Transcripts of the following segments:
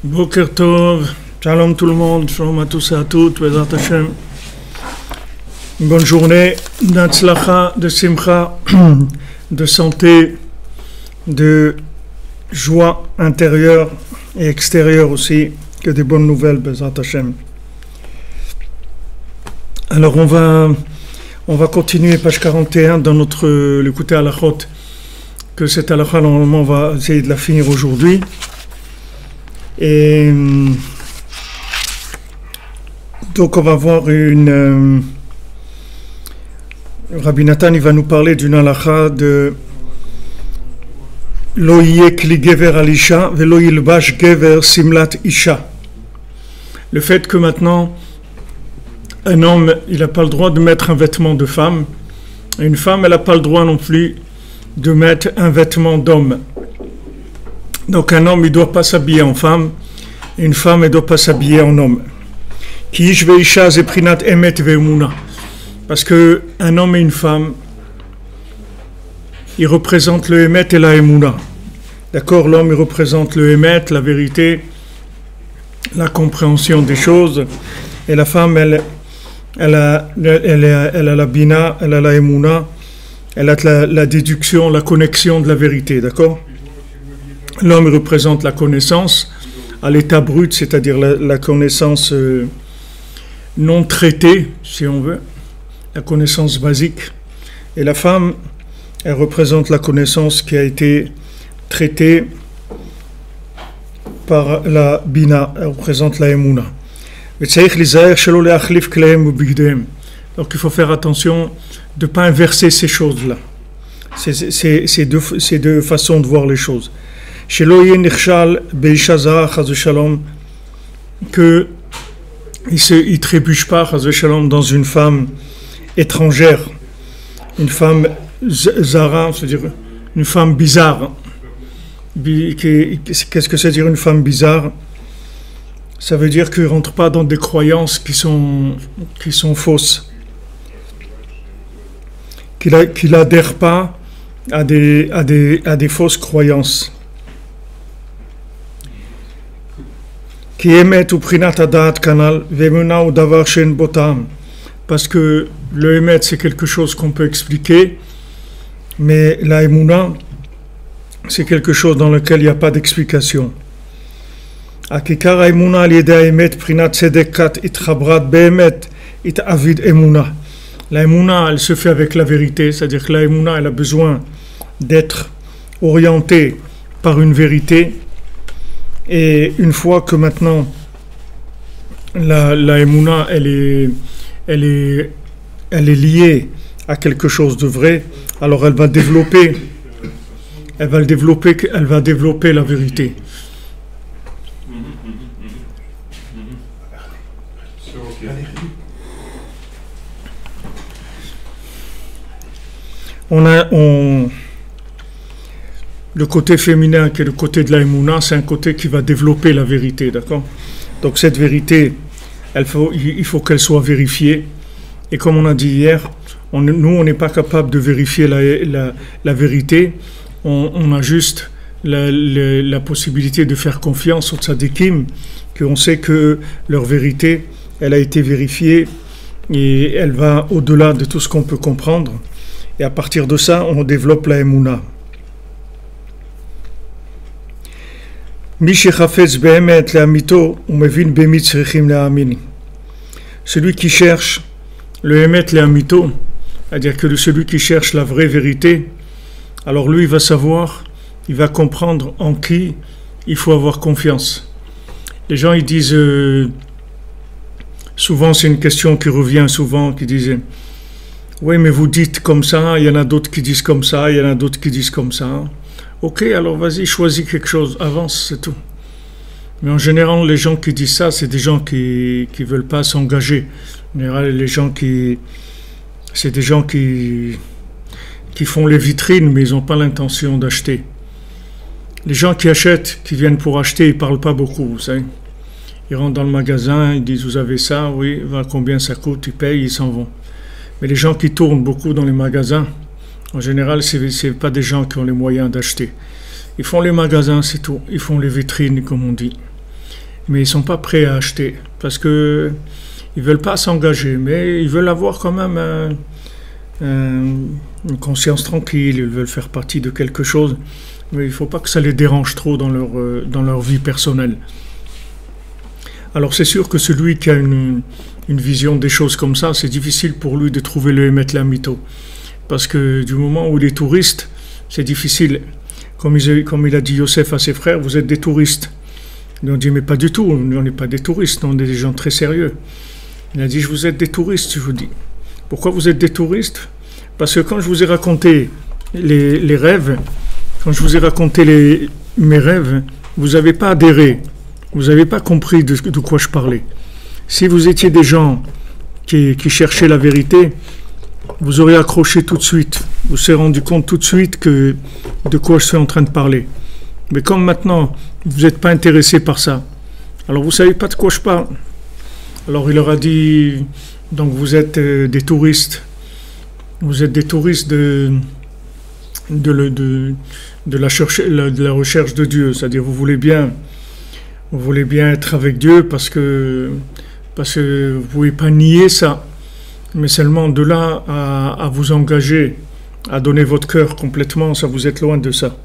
Boker Tov, Shalom tout le monde, Shalom à tous et à toutes, Bezrat Hashem. Une bonne journée d'Atzlacha, de Simcha, de santé, de joie intérieure et extérieure aussi, que des bonnes nouvelles, Bezrat Hashem. Alors on va continuer, page 41, dans notre l'écouter halachot, que cette halakha, normalement, on va essayer de la finir aujourd'hui. Et donc on va voir Rabbi Nathan, il va nous parler d'une halakha de Lo yeh kli gever al isha velo yilbash gever simlat isha. Le fait que maintenant un homme, il n'a pas le droit de mettre un vêtement de femme, et une femme, elle n'a pas le droit non plus de mettre un vêtement d'homme. Donc un homme, il ne doit pas s'habiller en femme, et une femme, elle ne doit pas s'habiller en homme. Parce que un homme et une femme, ils représentent le Emet et la Emouna. D'accord, l'homme, il représente le Emet, la vérité, la compréhension des choses, et la femme, elle a la Bina, elle a la Emouna, elle a la déduction, la connexion de la vérité, d'accord? L'homme représente la connaissance à l'état brut, c'est-à-dire la connaissance non traitée, si on veut, la connaissance basique. Et la femme, elle représente la connaissance qui a été traitée par la Bina, elle représente la Emouna. Donc il faut faire attention de ne pas inverser ces choses-là. C'est deux façons de voir les choses. Qu'il ne trébuche pas dans une femme étrangère, une femme zara, c'est-à-dire une femme bizarre. Qu'est-ce que c'est dire une femme bizarre? Ça veut dire qu'il ne rentre pas dans des croyances qui sont fausses, qu'il n'adhère pas à des fausses croyances. Parce que le Emet, c'est quelque chose qu'on peut expliquer, mais la Emouna, c'est quelque chose dans lequel il n'y a pas d'explication. La Emouna, elle se fait avec la vérité, c'est-à-dire que la Emouna, elle a besoin d'être orientée par une vérité. Et une fois que maintenant la Emouna, elle est liée à quelque chose de vrai, alors elle va développer la vérité. Le côté féminin, qui est le côté de la Emouna, c'est un côté qui va développer la vérité, d'accord? Donc cette vérité, il faut qu'elle soit vérifiée. Et comme on a dit hier, nous, on n'est pas capable de vérifier la vérité. On a juste la possibilité de faire confiance aux tzadikim, qu'on sait que leur vérité, elle a été vérifiée et elle va au-delà de tout ce qu'on peut comprendre. Et à partir de ça, on développe la Emouna. Celui qui cherche le Emet Le'amito, c'est-à-dire que celui qui cherche la vraie vérité, alors lui il va savoir, il va comprendre en qui il faut avoir confiance. Les gens ils disent, souvent c'est une question qui revient souvent, qui disent oui mais vous dites comme ça, il y en a d'autres qui disent comme ça, il y en a d'autres qui disent comme ça. Ok, alors vas-y, choisis quelque chose, avance, c'est tout. Mais en général, les gens qui disent ça, c'est des gens qui ne veulent pas s'engager. En général, c'est des gens qui font les vitrines, mais ils n'ont pas l'intention d'acheter. Les gens qui achètent, qui viennent pour acheter, ils ne parlent pas beaucoup, vous savez. Ils rentrent dans le magasin, ils disent, vous avez ça, oui, combien ça coûte, ils payent, ils s'en vont. Mais les gens qui tournent beaucoup dans les magasins, en général, ce n'est pas des gens qui ont les moyens d'acheter. Ils font les magasins, c'est tout. Ils font les vitrines, comme on dit. mais ils ne sont pas prêts à acheter parce que ils veulent pas s'engager, mais ils veulent avoir quand même une conscience tranquille, ils veulent faire partie de quelque chose, mais il ne faut pas que ça les dérange trop dans leur vie personnelle. Alors c'est sûr que celui qui a une vision des choses comme ça, c'est difficile pour lui de trouver le Emet Lamito. Parce que du moment où il est touriste, c'est difficile. Comme il a dit Yosef à ses frères, vous êtes des touristes. Ils ont dit, mais pas du tout, on n'est pas des touristes, on est des gens très sérieux. Il a dit, vous êtes des touristes, je vous dis. Pourquoi vous êtes des touristes? Parce que quand je vous ai raconté les rêves, quand je vous ai raconté mes rêves, vous n'avez pas adhéré, vous n'avez pas compris de quoi je parlais. Si vous étiez des gens qui cherchaient la vérité, vous auriez accroché tout de suite, vous serez rendu compte tout de suite de quoi je suis en train de parler. Mais comme maintenant, vous n'êtes pas intéressé par ça, alors vous ne savez pas de quoi je parle. Alors il leur a dit, donc vous êtes des touristes, vous êtes des touristes de la recherche de Dieu, c'est-à-dire vous voulez bien être avec Dieu parce que vous ne pouvez pas nier ça, mais seulement de là à vous engager, à donner votre cœur complètement, ça vous êtes loin de ça.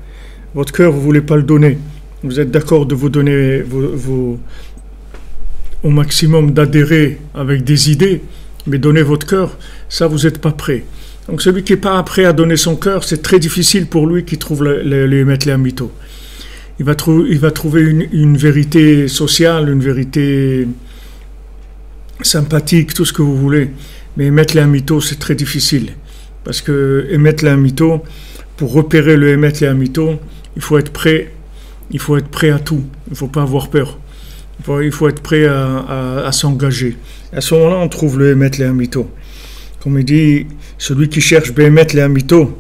Votre cœur, vous ne voulez pas le donner. Vous êtes d'accord de vous donner au maximum d'adhérer avec des idées, mais donner votre cœur, ça vous n'êtes pas prêt. Donc celui qui n'est pas prêt à donner son cœur, c'est très difficile pour lui qui trouve les Emet Lamito. Il va trouver une vérité sociale, une vérité sympathique, tout ce que vous voulez. Mais Emet Lamito, c'est très difficile. Parce que Emet Lamito, pour repérer le Emet Lamito, il faut être prêt à tout. Il ne faut pas avoir peur. Il faut être prêt à s'engager. À ce moment-là, on trouve le Emet Lamito. Comme il dit, celui qui cherche Emet Lamito,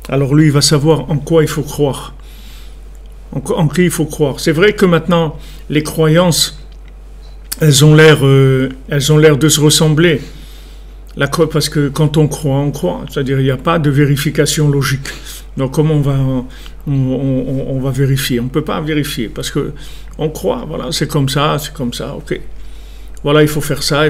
alors lui, il va savoir en quoi il faut croire. En qui il faut croire. C'est vrai que maintenant, les croyances, elles ont l'air de se ressembler. Parce que quand on croit. C'est-à-dire il n'y a pas de vérification logique. Donc comment on va vérifier? On ne peut pas vérifier parce que on croit, voilà, c'est comme ça, ok. Voilà, il faut faire ça.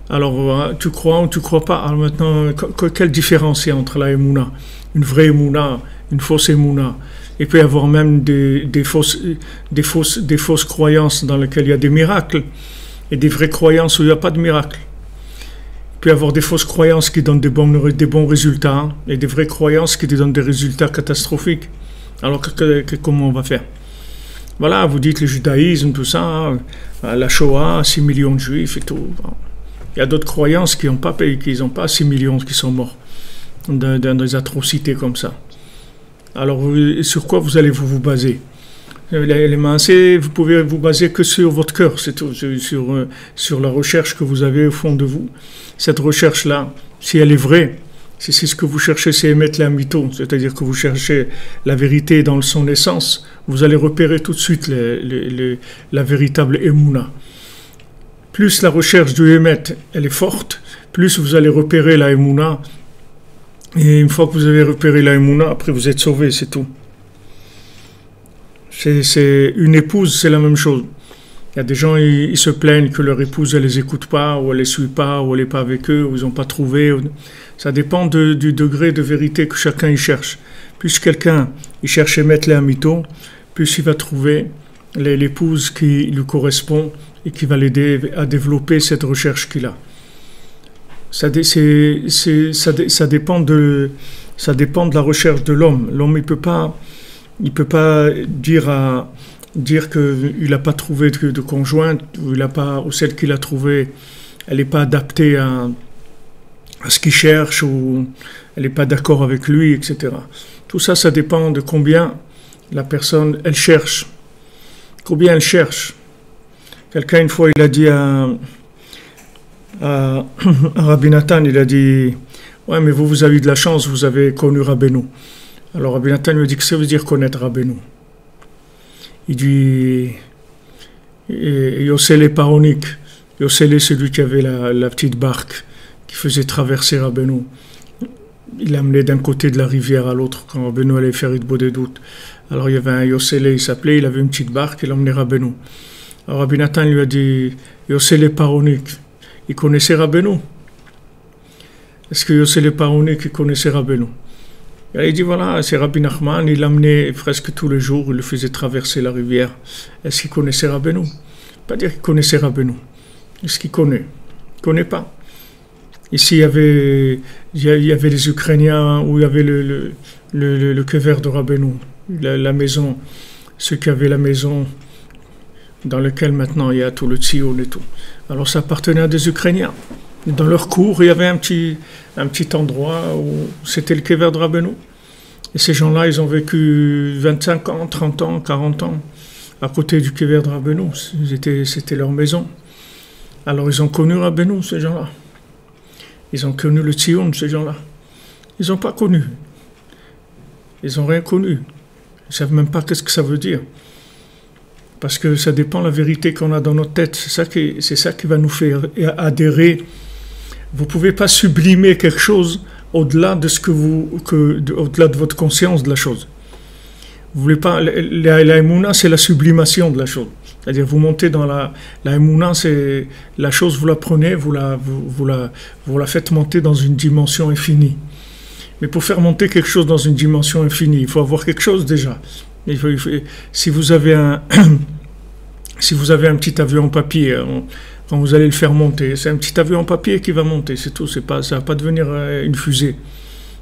Alors, tu crois ou tu crois pas? Alors maintenant, quelle différence il y a entre la Emouna, une vraie Emouna, une fausse Emouna? Il peut y avoir même des fausses croyances dans lesquelles il y a des miracles et des vraies croyances où il n'y a pas de miracle. Il peut y avoir des fausses croyances qui donnent des bons résultats et des vraies croyances qui donnent des résultats catastrophiques. Alors, comment on va faire? Voilà, vous dites le judaïsme, tout ça, la Shoah, 6 millions de juifs et tout. Il y a d'autres croyances qui n'ont pas 6 millions qui sont morts dans des atrocités comme ça. Alors, sur quoi vous allez vous baser? Les maasé, vous pouvez vous baser que sur votre cœur, c'est tout, sur la recherche que vous avez au fond de vous. Cette recherche-là, si elle est vraie, si c'est ce que vous cherchez, c'est Emet Lamito, c'est-à-dire que vous cherchez la vérité dans son essence, vous allez repérer tout de suite la véritable Emouna. Plus la recherche du Emet, elle est forte, plus vous allez repérer la Emouna. Et une fois que vous avez repéré la Emouna, après vous êtes sauvé, c'est tout. C'est une épouse, c'est la même chose. Il y a des gens, ils se plaignent que leur épouse, elle les écoute pas, ou elle les suit pas, ou elle n'est pas avec eux, ou ils n'ont pas trouvé. Ça dépend du degré de vérité que chacun y cherche. Plus quelqu'un il cherche à mettre les amito, plus il va trouver l'épouse qui lui correspond et qui va l'aider à développer cette recherche qu'il a. Ça dépend de la recherche de l'homme. L'homme, il peut pas dire qu'il n'a pas trouvé de conjointe, ou celle qu'il a trouvée, elle n'est pas adaptée à ce qu'il cherche, ou elle n'est pas d'accord avec lui, etc. Tout ça, ça dépend de combien la personne, elle cherche. Combien elle cherche. Quelqu'un, une fois, il a dit à Rabbi Nathan, il a dit « Ouais, mais vous avez eu de la chance, vous avez connu Rabbeinu. » Alors Rabbi Nathan lui a dit « Qu'est-ce que ça veut dire connaître Rabbeinu ?» Il dit « Yossele Paronik, Yossele, celui qui avait la petite barque, qui faisait traverser Rabbeinu. » il l'amenait d'un côté de la rivière à l'autre quand Rabbeinu allait faire Hitbodedut. Alors il y avait un Yossele, il s'appelait, il avait une petite barque, il emmenait Rabbeinu. Alors Rabbi Nathan lui a dit, Yossele Paronik, il connaissait Rabbeinu. Est-ce que Yossele Paronik, il connaissait Rabbeinu? Il dit, voilà, c'est Rabbi Nachman, il l'amenait presque tous les jours, il le faisait traverser la rivière. Est-ce qu'il connaissait Rabbeinu? Pas dire qu'il connaissait Rabbeinu. Est-ce qu'il connaît? Il ne connaît pas. Ici, il y avait les Ukrainiens, où il y avait le kever de Rabbeinu, la maison, ceux qui avaient la maison dans laquelle maintenant il y a tout le tzion et tout. Alors ça appartenait à des Ukrainiens. Dans leur cour, il y avait un petit endroit où c'était le kever de Rabbeinu. Et ces gens-là, ils ont vécu 25 ans, 30 ans, 40 ans à côté du kever de Rabbeinu. C'était leur maison. Alors ils ont connu Rabbeinu, ces gens-là. Ils ont connu le tzion, ces gens-là. Ils n'ont pas connu. Ils n'ont rien connu. Ils ne savent même pas qu'est-ce que ça veut dire. Parce que ça dépend de la vérité qu'on a dans notre tête. C'est ça qui va nous faire adhérer. Vous ne pouvez pas sublimer quelque chose au-delà de au-delà de votre conscience de la chose. Vous voulez pas, la émouna, c'est la sublimation de la chose. C'est-à-dire, vous montez dans la émouna, c'est la chose, vous la prenez, vous la faites monter dans une dimension infinie. Mais pour faire monter quelque chose dans une dimension infinie, il faut avoir quelque chose déjà. Si vous avez un petit avion en papier, quand vous allez le faire monter, c'est un petit avion en papier qui va monter, c'est tout. Ça va pas devenir une fusée.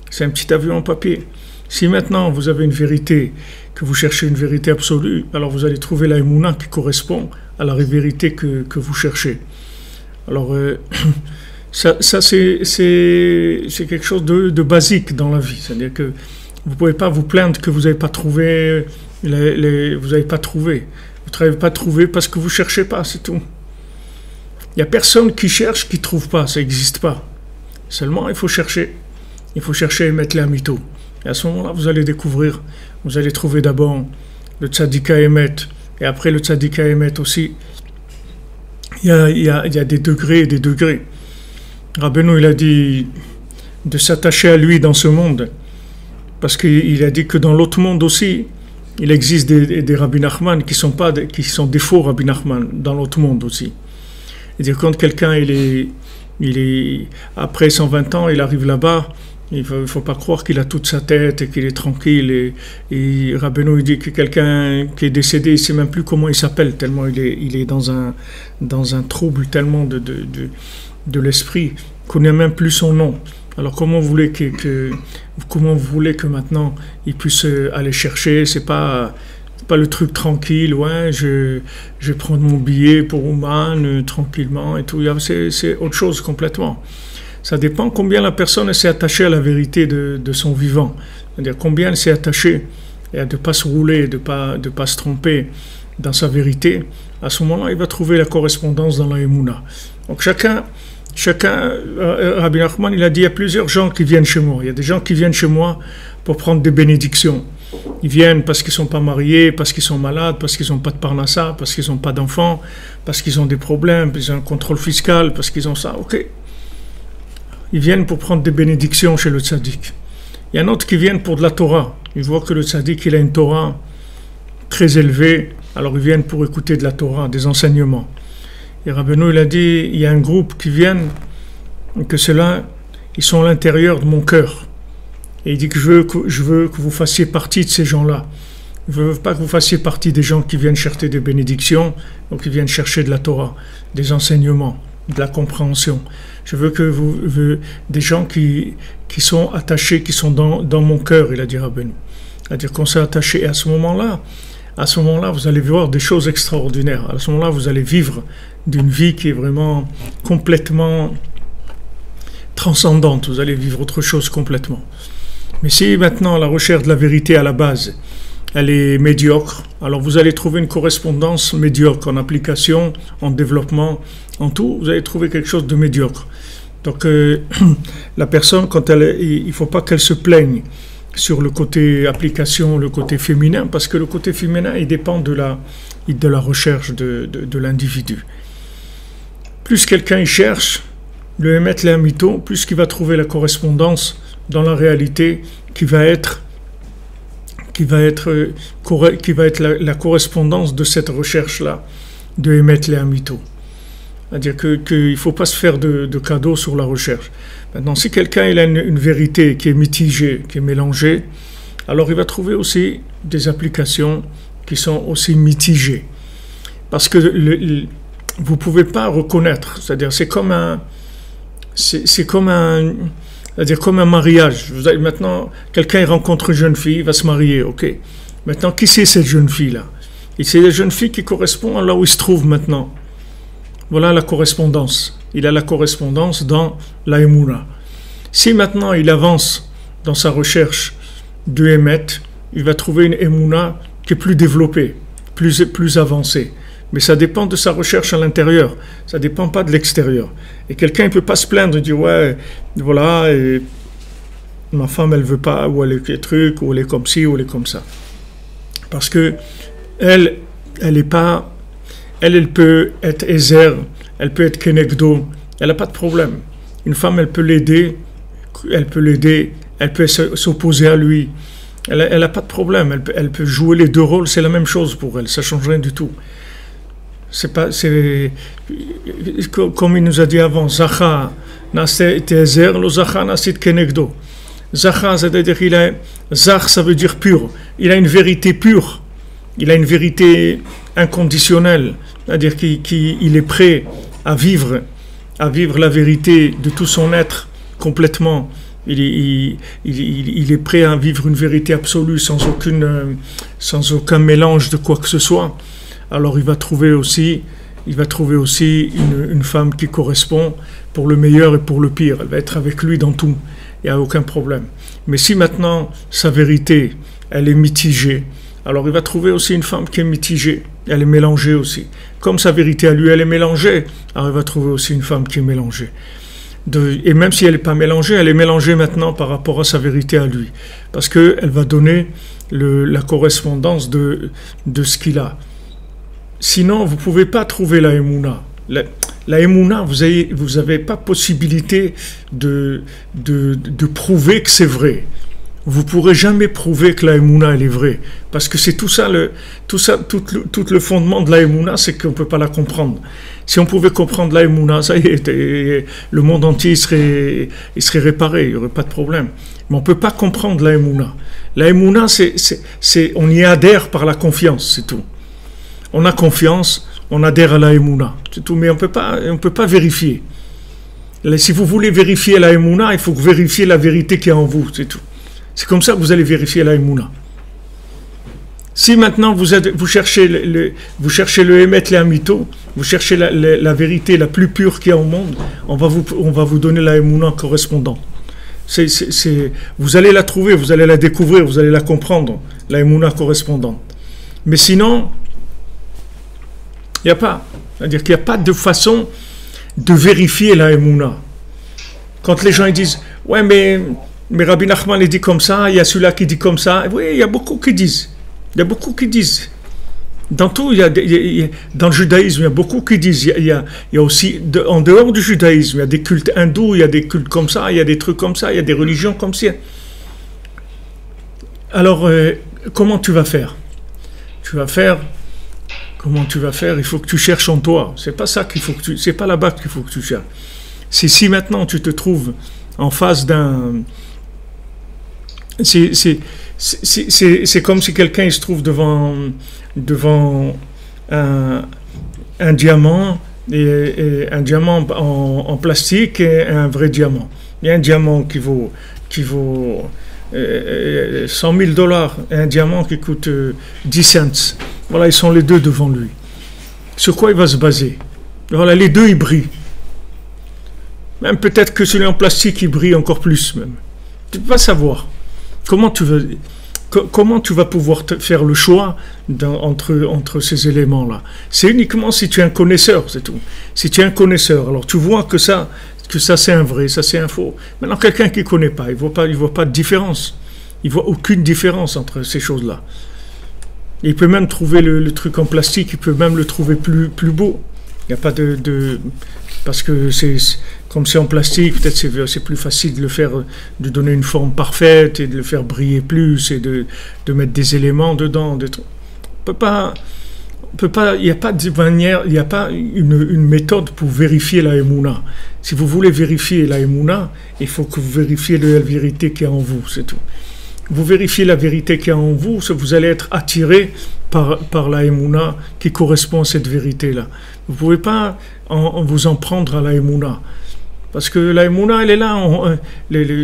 C'est un petit avion en papier. Si maintenant vous avez une vérité, que vous cherchez une vérité absolue, alors vous allez trouver la émouna qui correspond à la vérité que vous cherchez. Alors ça c'est quelque chose de basique dans la vie. C'est-à-dire que vous ne pouvez pas vous plaindre que vous n'avez pas trouvé, vous n'avez pas trouvé. Vous n'avez pas trouvé parce que vous ne cherchez pas, c'est tout. Il n'y a personne qui cherche, qui ne trouve pas, ça n'existe pas. Seulement, il faut chercher. Il faut chercher et mettre les mythos. Et à ce moment-là, vous allez découvrir, vous allez trouver d'abord le tzadika émet, et après le tzadika émet aussi. Il y a des degrés et des degrés. Rabbeinu, il a dit de s'attacher à lui dans ce monde, parce qu'il a dit que dans l'autre monde aussi, il existe des Rabbi Nachman qui sont des faux Rabbi Nachman dans l'autre monde aussi. C'est-à-dire quand quelqu'un il est après 120 ans, il arrive là-bas, il ne faut pas croire qu'il a toute sa tête et qu'il est tranquille. Et Rabbeinu il dit que quelqu'un qui est décédé, il ne sait même plus comment il s'appelle, tellement il est dans un trouble tellement de l'esprit, il ne connaît même plus son nom. Alors comment vous voulez que maintenant il puisse aller chercher? C'est pas le truc tranquille, ouais, je vais prendre mon billet pour Ouman tranquillement et tout. C'est autre chose complètement. Ça dépend combien la personne s'est attachée à la vérité de son vivant. C'est-à-dire combien elle s'est attachée et à ne pas se rouler, de pas se tromper dans sa vérité. À ce moment-là, il va trouver la correspondance dans la Emouna. Donc chacun, Rabbi Nachman, il a dit, il y a plusieurs gens qui viennent chez moi. Il y a des gens qui viennent chez moi pour prendre des bénédictions. Ils viennent parce qu'ils ne sont pas mariés, parce qu'ils sont malades, parce qu'ils n'ont pas de parnassa, parce qu'ils n'ont pas d'enfants, parce qu'ils ont des problèmes, parce qu'ils ont un contrôle fiscal, parce qu'ils ont ça. Ok. Ils viennent pour prendre des bénédictions chez le tzaddik. Il y en a d'autres qui viennent pour de la Torah. Ils voient que le tzaddik, il a une Torah très élevée, alors ils viennent pour écouter de la Torah, des enseignements. Et Rabbeinu, il a dit, il y a un groupe qui viennent, que ceux-là, ils sont à l'intérieur de mon cœur. Et il dit que je veux que vous fassiez partie de ces gens-là. Je ne veux pas que vous fassiez partie des gens qui viennent chercher des bénédictions, ou qui viennent chercher de la Torah, des enseignements, de la compréhension. Je veux que des gens qui sont attachés, qui sont dans mon cœur, il a dit Rabbeinu. C'est-à-dire qu'on s'est attaché. Et à ce moment-là, vous allez voir des choses extraordinaires. À ce moment-là, vous allez vivre d'une vie qui est vraiment complètement transcendante. Vous allez vivre autre chose complètement. Mais si maintenant la recherche de la vérité à la base, elle est médiocre, alors vous allez trouver une correspondance médiocre en application, en développement, en tout, vous allez trouver quelque chose de médiocre. Donc la personne, il ne faut pas qu'elle se plaigne sur le côté application, le côté féminin, parce que le côté féminin, il dépend de la recherche de l'individu. Plus quelqu'un y cherche, le émettre les mythos, plus qu'il va trouver la correspondance dans la réalité qui va être la correspondance de cette recherche-là, de émettre les amito. C'est-à-dire qu'il ne faut pas se faire de cadeaux sur la recherche. Maintenant, si quelqu'un il a une vérité qui est mitigée, qui est mélangée, alors il va trouver aussi des applications qui sont aussi mitigées. Parce que vous ne pouvez pas reconnaître, c'est-à-dire c'est-à-dire comme un mariage. Maintenant, quelqu'un rencontre une jeune fille, il va se marier, ok. Maintenant, qui c'est cette jeune fille-là? Et c'est la jeune fille qui correspond à là où il se trouve maintenant. Voilà la correspondance. Il a la correspondance dans la Emouna. Si maintenant il avance dans sa recherche de Emet, il va trouver une Emouna qui est plus développée, plus avancée. Mais ça dépend de sa recherche à l'intérieur. Ça ne dépend pas de l'extérieur. Et quelqu'un ne peut pas se plaindre et dire ouais, voilà, et ma femme elle veut pas, ou elle est truc, ou elle est comme ci, ou elle est comme ça. Parce que elle est pas. Elle peut être Ezer, elle peut être Kenegdo, elle n'a pas de problème. Une femme, elle peut l'aider, elle peut s'opposer à lui. Elle n'a pas de problème, elle peut jouer les deux rôles, c'est la même chose pour elle, ça ne change rien du tout. Comme il nous a dit avant, Zacha nasit Ezer, lo Zacha nasit Kenegdo. Zacha, c'est-à-dire Zach, ça veut dire pur. Il a une vérité pure, il a une vérité inconditionnelle. C'est-à-dire qu'il est prêt à vivre la vérité de tout son être complètement. Il est prêt à vivre une vérité absolue sans aucun mélange de quoi que ce soit. Alors il va trouver aussi une femme qui correspond pour le meilleur et pour le pire. Elle va être avec lui dans tout. Il n'y a aucun problème. Mais si maintenant sa vérité, elle est mitigée, alors il va trouver aussi une femme qui est mitigée. Elle est mélangée aussi. Comme sa vérité à lui, elle est mélangée, alors il va trouver aussi une femme qui est mélangée. Et même si elle n'est pas mélangée, elle est mélangée maintenant par rapport à sa vérité à lui. Parce qu'elle va donner la correspondance de ce qu'il a. Sinon, vous ne pouvez pas trouver la Emouna. La Emouna, vous n'avez pas possibilité de prouver que c'est vrai. Vous ne pourrez jamais prouver que la Emouna elle est vraie. Parce que c'est tout le fondement de la Emouna, c'est qu'on ne peut pas la comprendre. Si on pouvait comprendre la Emouna, ça y est, le monde entier il serait réparé, il n'y aurait pas de problème. Mais on ne peut pas comprendre la Emouna. La Emouna, on y adhère par la confiance, c'est tout. On a confiance, on adhère à la Emouna, c'est tout. Mais on ne peut pas vérifier. Si vous voulez vérifier la Emouna, il faut vérifier la vérité qui est en vous, c'est tout. C'est comme ça que vous allez vérifier la Emouna. Si maintenant vous cherchez le Emet le Amito, vous cherchez la vérité la plus pure qu'il y a au monde, on va vous donner la Emouna correspondante. Vous allez la trouver, vous allez la découvrir, vous allez la comprendre, la Emouna correspondante. Mais sinon, il n'y a pas. C'est-à-dire qu'il n'y a pas de façon de vérifier la Emouna. Quand les gens ils disent « Ouais, mais Rabbi Nachman il dit comme ça, il y a celui-là qui dit comme ça. » Oui, il y a beaucoup qui disent. Il y a beaucoup qui disent. Dans tout, dans le judaïsme, il y a beaucoup qui disent. Il y a aussi, en dehors du judaïsme, il y a des cultes hindous, il y a des cultes comme ça, il y a des trucs comme ça, il y a des religions comme ça. Alors, comment tu vas faire? Comment tu vas faire? Il faut que tu cherches en toi. C'est pas ça qu'il faut que c'est pas là-bas qu'il faut que tu cherches. Si maintenant tu te trouves en face d'un... C'est comme si quelqu'un se trouve devant un diamant, et un diamant en plastique et un vrai diamant. Il y a un diamant qui vaut $100 000 et un diamant qui coûte 10 cents. Voilà, ils sont les deux devant lui. Sur quoi il va se baser? Voilà, les deux ils brillent. Même peut-être que celui en plastique il brille encore plus même. Tu ne peux pas savoir. Comment tu vas pouvoir faire le choix entre ces éléments-là? C'est uniquement si tu es un connaisseur, c'est tout. Si tu es un connaisseur, alors tu vois que ça c'est un vrai, ça c'est un faux. Maintenant, quelqu'un qui ne connaît pas, il voit pas de différence. Il voit aucune différence entre ces choses-là. Il peut même trouver le truc en plastique, il peut même le trouver plus beau. Il n'y a pas parce que Comme c'est en plastique, peut-être c'est plus facile de le faire, de donner une forme parfaite et de le faire briller plus et de mettre des éléments dedans. Il n'y a pas de manière, il n'y a pas une méthode pour vérifier la Emouna. Si vous voulez vérifier la Emouna, il faut que vous vérifiez la vérité qui est en vous, c'est tout. Vous vérifiez la vérité qui est en vous, vous allez être attiré par la Emouna qui correspond à cette vérité-là. Vous ne pouvez pas vous en prendre à la Emouna. Parce que la Emouna, elle est là.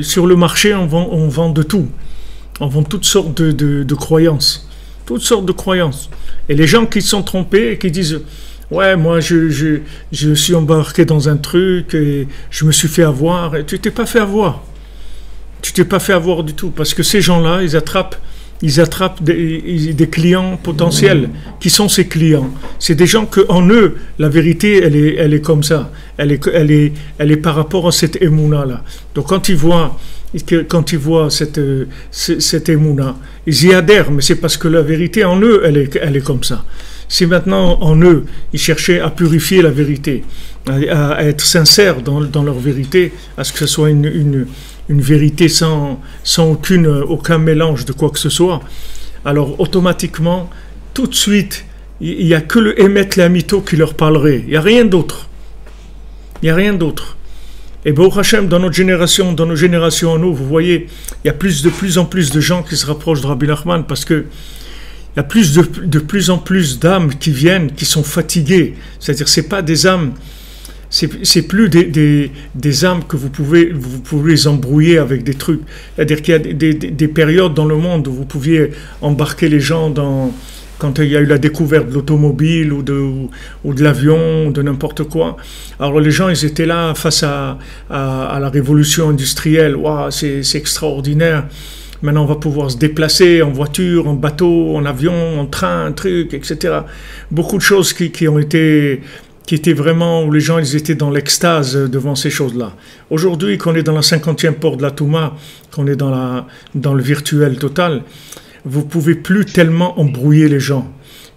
Sur le marché, on vend de tout. On vend toutes sortes de croyances. Toutes sortes de croyances. Et les gens qui sont trompés et qui disent « Ouais, moi, je suis embarqué dans un truc et je me suis fait avoir. » Et tu t'es pas fait avoir. Tu t'es pas fait avoir du tout. Parce que ces gens-là, ils attrapent des clients potentiels. Qui sont ces clients? C'est des gens qu'en eux, la vérité, elle est comme ça. Elle est par rapport à cette émouna-là. Donc quand ils voient cette émouna, ils y adhèrent, mais c'est parce que la vérité en eux, elle est comme ça. Si maintenant en eux, ils cherchaient à purifier la vérité, à être sincères dans leur vérité, à ce que ce soit une vérité sans aucun mélange de quoi que ce soit, alors automatiquement, tout de suite, il n'y a que le Emet Lamito qui leur parlerait. Il n'y a rien d'autre. Il n'y a rien d'autre. Et Baruch Hashem, dans nos générations à nous, vous voyez, il y a de plus en plus de gens qui se rapprochent de Rabbi Nachman parce que il y a de plus en plus d'âmes qui viennent, qui sont fatiguées. C'est-à-dire, c'est pas des âmes, c'est plus des âmes que vous pouvez les embrouiller avec des trucs. C'est-à-dire qu'il y a des périodes dans le monde où vous pouviez embarquer les gens quand il y a eu la découverte de l'automobile ou de l'avion, ou de n'importe quoi. Alors les gens, ils étaient là face à la révolution industrielle. Waouh, c'est extraordinaire. Maintenant, on va pouvoir se déplacer en voiture, en bateau, en avion, en train, un truc, etc. Beaucoup de choses qui étaient vraiment, où les gens ils étaient dans l'extase devant ces choses-là. Aujourd'hui, qu'on est dans la 50e porte de la Touma, qu'on est dans le virtuel total, vous pouvez plus tellement embrouiller les gens.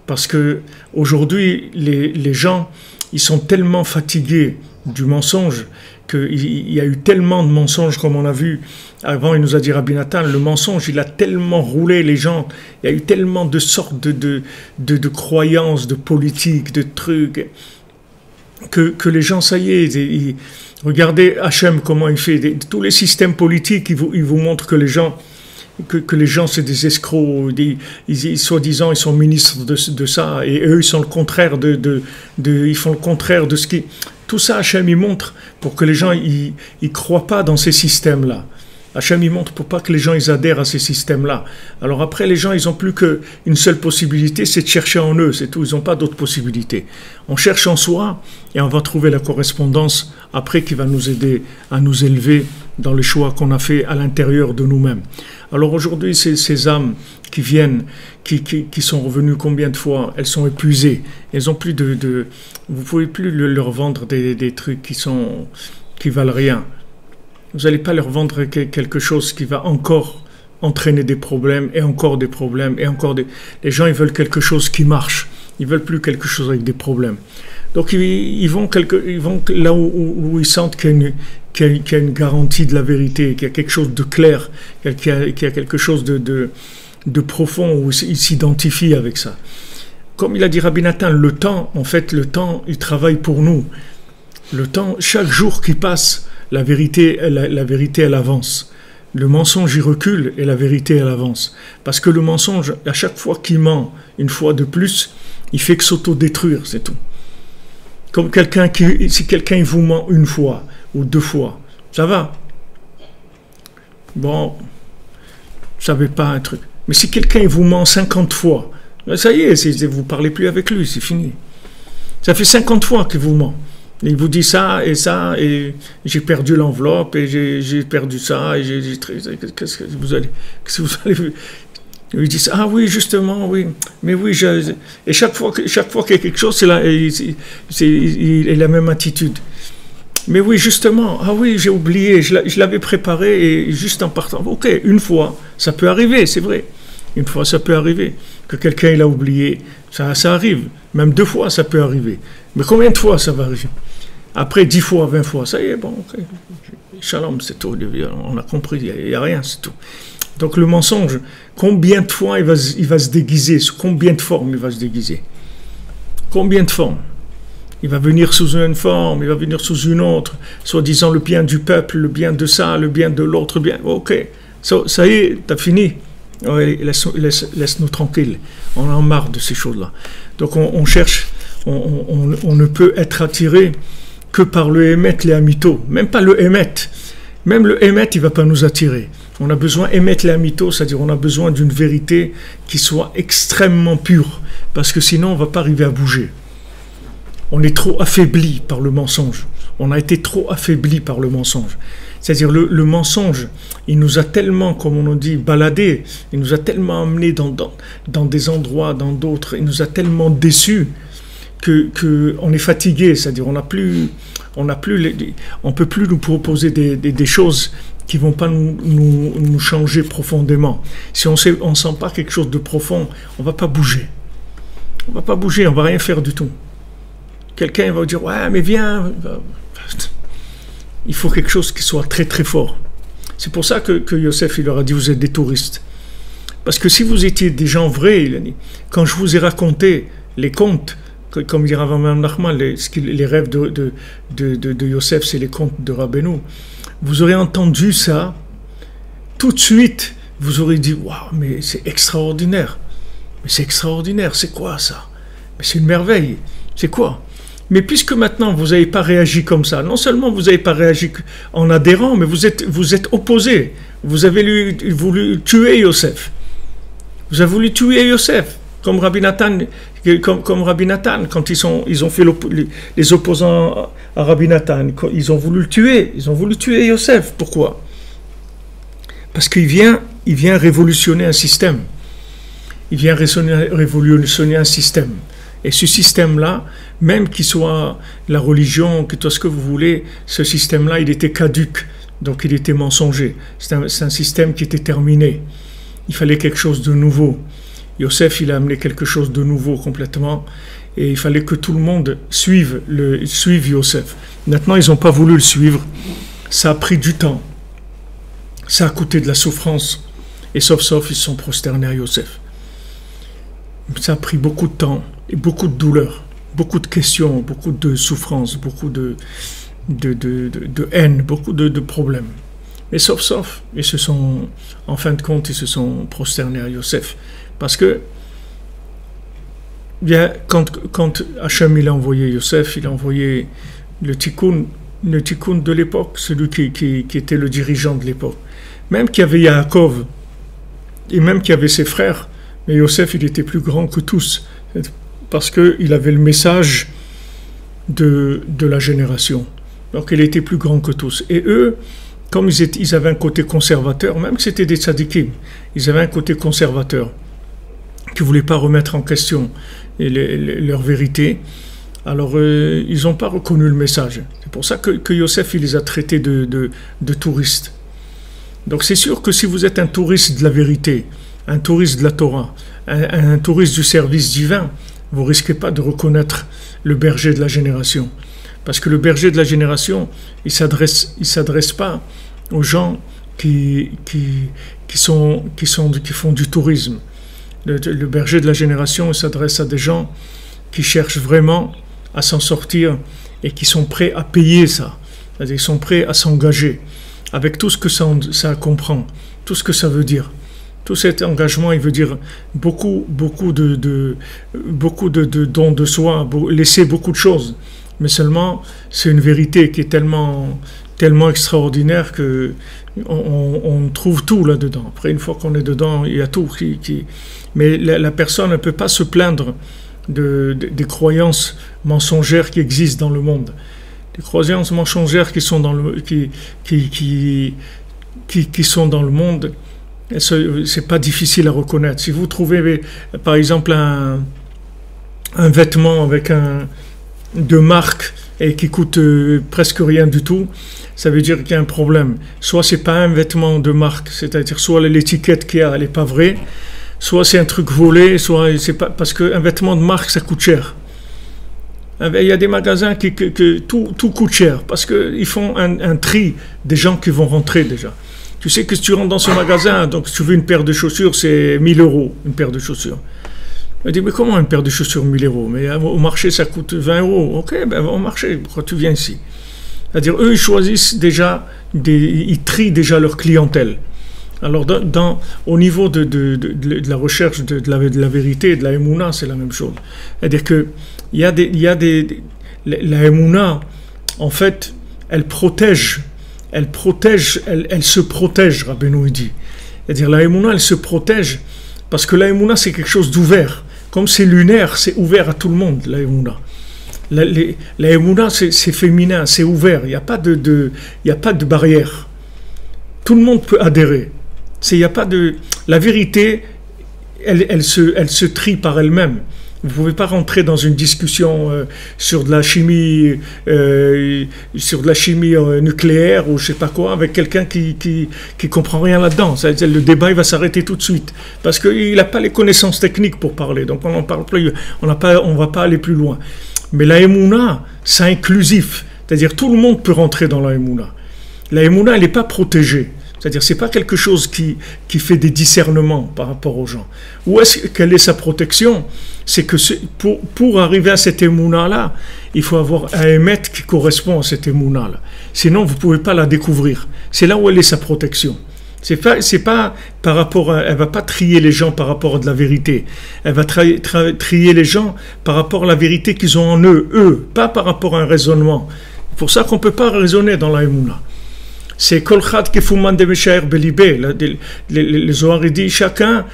Parce que aujourd'hui, les gens, ils sont tellement fatigués du mensonge qu'il y a eu tellement de mensonges comme on a vu. Avant, il nous a dit Rabbi Nathan, le mensonge, il a tellement roulé les gens. Il y a eu tellement de sortes de croyances, de politiques, de trucs, que les gens, ça y est, regardez Hachem, comment il fait. Tous les systèmes politiques, ils vous montrent que les gens... Que les gens c'est des escrocs, soi-disant ils sont ministres de ça et eux ils sont le contraire ils font le contraire de ce qui... Tout ça Hachem il montre pour que les gens ils croient pas dans ces systèmes-là. Hachem il montre pour pas que les gens ils adhèrent à ces systèmes-là. Alors après les gens ils ont plus qu'une seule possibilité, c'est de chercher en eux, c'est tout, ils n'ont pas d'autre possibilité. On cherche en soi et on va trouver la correspondance après qui va nous aider à nous élever dans le choix qu'on a fait à l'intérieur de nous-mêmes. Alors aujourd'hui, ces âmes qui viennent, qui sont revenues combien de fois, elles sont épuisées. Elles ont plus vous pouvez plus leur vendre des trucs qui valent rien. Vous n'allez pas leur vendre quelque chose qui va encore entraîner des problèmes et encore des problèmes et encore des... Les gens, ils veulent quelque chose qui marche. Ils veulent plus quelque chose avec des problèmes. Donc ils vont là où ils sentent qu'il y a une garantie de la vérité, qu'il y a quelque chose de clair, qu'il y a quelque chose de profond où ils s'identifient avec ça. Comme il a dit Rabbi Nathan, le temps, il travaille pour nous. Le temps, chaque jour qui passe, la vérité, elle avance. Le mensonge, il recule et la vérité, elle avance. Parce que le mensonge, à chaque fois qu'il ment, une fois de plus, il fait que s'auto-détruire, c'est tout. Comme si quelqu'un il vous ment une fois ou deux fois, ça va. Bon, vous savez pas un truc. Mais si quelqu'un il vous ment 50 fois, ça y est, vous parlez plus avec lui, c'est fini. Ça fait 50 fois qu'il vous ment. Il vous dit ça, et j'ai perdu l'enveloppe, et j'ai perdu ça, et qu'est-ce que vous allez... Il dit ah oui, justement, oui, mais oui, et chaque fois qu'il y a quelque chose, il a la même attitude. Mais oui, justement, ah oui, j'ai oublié, je l'avais préparé, et juste en partant, ok, une fois, ça peut arriver, c'est vrai, une fois, ça peut arriver, que quelqu'un il a oublié, ça arrive, même deux fois, ça peut arriver, mais combien de fois ça va arriver? Après 10 fois, 20 fois, ça y est, bon, ok. Shalom, c'est tout, on a compris, il n'y a rien, c'est tout. Donc le mensonge, combien de fois il va se déguiser, sous combien de formes il va se déguiser? Combien de formes? Il va venir sous une forme, il va venir sous une autre, soi-disant le bien du peuple, le bien de ça, le bien de l'autre, bien. Ok, ça y est, t'as fini. Ouais, laisse-nous tranquilles. On en a marre de ces choses-là. Donc on cherche, on ne peut être attiré que par le émet, les amito. Même pas le émet. Même le émet, il ne va pas nous attirer. On a besoin émettre les amito, c'est-à-dire on a besoin d'une vérité qui soit extrêmement pure. Parce que sinon, on ne va pas arriver à bouger. On est trop affaibli par le mensonge. On a été trop affaibli par le mensonge. C'est-à-dire le mensonge, il nous a tellement, comme on dit, baladé, il nous a tellement amené dans des endroits, dans d'autres, il nous a tellement déçus que on est fatigué. C'est-à-dire on peut plus nous proposer des choses qui vont pas nous changer profondément. Si on sent pas quelque chose de profond, on va pas bouger. On va pas bouger, on va rien faire du tout. Quelqu'un va dire, ouais, mais viens. Il faut quelque chose qui soit très très fort. C'est pour ça que Yosef, il leur a dit, vous êtes des touristes. Parce que si vous étiez des gens vrais, il a dit, quand je vous ai raconté les contes, comme dit Rav Nachman, les rêves de Yosef, c'est les contes de Rabbeinu, vous aurez entendu ça, tout de suite, vous aurez dit, waouh, mais c'est extraordinaire. Mais c'est extraordinaire, c'est quoi ça? Mais c'est une merveille, c'est quoi? Mais puisque maintenant vous n'avez pas réagi comme ça, non seulement vous n'avez pas réagi en adhérant, mais vous êtes opposé. Vous avez voulu tuer Yosef. Vous avez voulu tuer Yosef, comme Rabbi Nathan, quand ils ont fait les opposants à Rabbi Nathan, ils ont voulu le tuer. Ils ont voulu tuer Yosef. Pourquoi? Parce qu'il vient révolutionner un système. Il vient révolutionner un système. Et ce système-là, même qu'il soit la religion, que tout ce que vous voulez, ce système-là, il était caduc, donc il était mensonger. C'est un système qui était terminé. Il fallait quelque chose de nouveau. Yosef, il a amené quelque chose de nouveau complètement, et il fallait que tout le monde suive Yosef. Maintenant, ils n'ont pas voulu le suivre. Ça a pris du temps. Ça a coûté de la souffrance. Et sauf, ils se sont prosternés à Yosef. Ça a pris beaucoup de temps et beaucoup de douleur, beaucoup de questions, beaucoup de souffrances, beaucoup de haine, beaucoup de problèmes. Mais sauf, ils se sont, en fin de compte, ils se sont prosternés à Yosef. Parce que, bien, quand Hachem il a envoyé Yosef, il a envoyé le tikkun de l'époque, celui qui était le dirigeant de l'époque. Même qu'il y avait Yaakov, et même qu'il y avait ses frères, mais Yosef, il était plus grand que tous, parce qu'il avait le message de la génération. Donc il était plus grand que tous. Et eux, comme ils avaient un côté conservateur, même que c'était des tzadikim, ils avaient un côté conservateur, qui ne voulaient pas remettre en question leur vérité, alors ils n'ont pas reconnu le message. C'est pour ça que Yosef, il les a traités de touristes. Donc c'est sûr que si vous êtes un touriste de la vérité, un touriste de la Torah, un touriste du service divin, vous ne risquez pas de reconnaître le berger de la génération. Parce que le berger de la génération, il s'adresse pas aux gens qui font du tourisme. Le berger de la génération, il s'adresse à des gens qui cherchent vraiment à s'en sortir et qui sont prêts à payer ça. C'est-à-dire qu'ils sont prêts à s'engager avec tout ce que ça comprend, tout ce que ça veut dire. Tout cet engagement, il veut dire beaucoup de dons de soi, laisser beaucoup de choses. Mais seulement, c'est une vérité qui est tellement extraordinaire que on trouve tout là-dedans. Après, une fois qu'on est dedans, il y a tout. Mais la personne ne peut pas se plaindre des croyances mensongères qui existent dans le monde. Des croyances mensongères qui sont dans le monde. C'est pas difficile à reconnaître. Si vous trouvez, par exemple, un vêtement avec de marque et qui coûte presque rien du tout, ça veut dire qu'il y a un problème. Soit c'est pas un vêtement de marque, c'est-à-dire soit l'étiquette qu'il y a, elle n'est pas vraie, soit c'est un truc volé, soit c'est pas, parce qu'un vêtement de marque, ça coûte cher. Il y a des magasins que tout coûte cher parce qu'ils font un tri des gens qui vont rentrer déjà. Tu sais que si tu rentres dans ce magasin, donc si tu veux une paire de chaussures, c'est 1000 euros, une paire de chaussures. Je dis, mais comment une paire de chaussures 1000 euros? Mais au marché, ça coûte 20 euros. Ok, ben va au marché, pourquoi tu viens ici? C'est-à-dire, eux, ils choisissent déjà, ils trient déjà leur clientèle. Alors, au niveau de la recherche de la vérité, de la Emouna, c'est la même chose. C'est-à-dire que la Emouna, en fait, elle se protège, Rabbeinu dit. C'est-à-dire, la Emouna, elle se protège parce que la Emouna, c'est quelque chose d'ouvert. Comme c'est lunaire, c'est ouvert à tout le monde, la Emouna. La Emouna, c'est féminin, c'est ouvert. Il n'y a pas de barrière. Tout le monde peut adhérer. Il y a pas de... La vérité, elle se trie par elle-même. Vous ne pouvez pas rentrer dans une discussion sur de la chimie, nucléaire ou je sais pas quoi avec quelqu'un qui comprend rien là-dedans. Le débat il va s'arrêter tout de suite parce qu'il n'a pas les connaissances techniques pour parler. Donc on en parle plus, on va pas aller plus loin. Mais la Emouna, c'est inclusif. C'est-à-dire tout le monde peut rentrer dans la Emouna. La Emouna, elle n'est pas protégée. C'est-à-dire, c'est pas quelque chose qui fait des discernements par rapport aux gens. Quelle est sa protection? C'est que pour arriver à cette émouna-là, il faut avoir un émet qui correspond à cette émouna-là. Sinon, vous pouvez pas la découvrir. C'est là où elle est sa protection. C'est pas par rapport elle va pas trier les gens par rapport à de la vérité. Elle va trier les gens par rapport à la vérité qu'ils ont en eux, pas par rapport à un raisonnement. C'est pour ça qu'on peut pas raisonner dans la émouna. C'est Kolchat Kefuman de Meshaer Belibé. Les Zohar dit chacun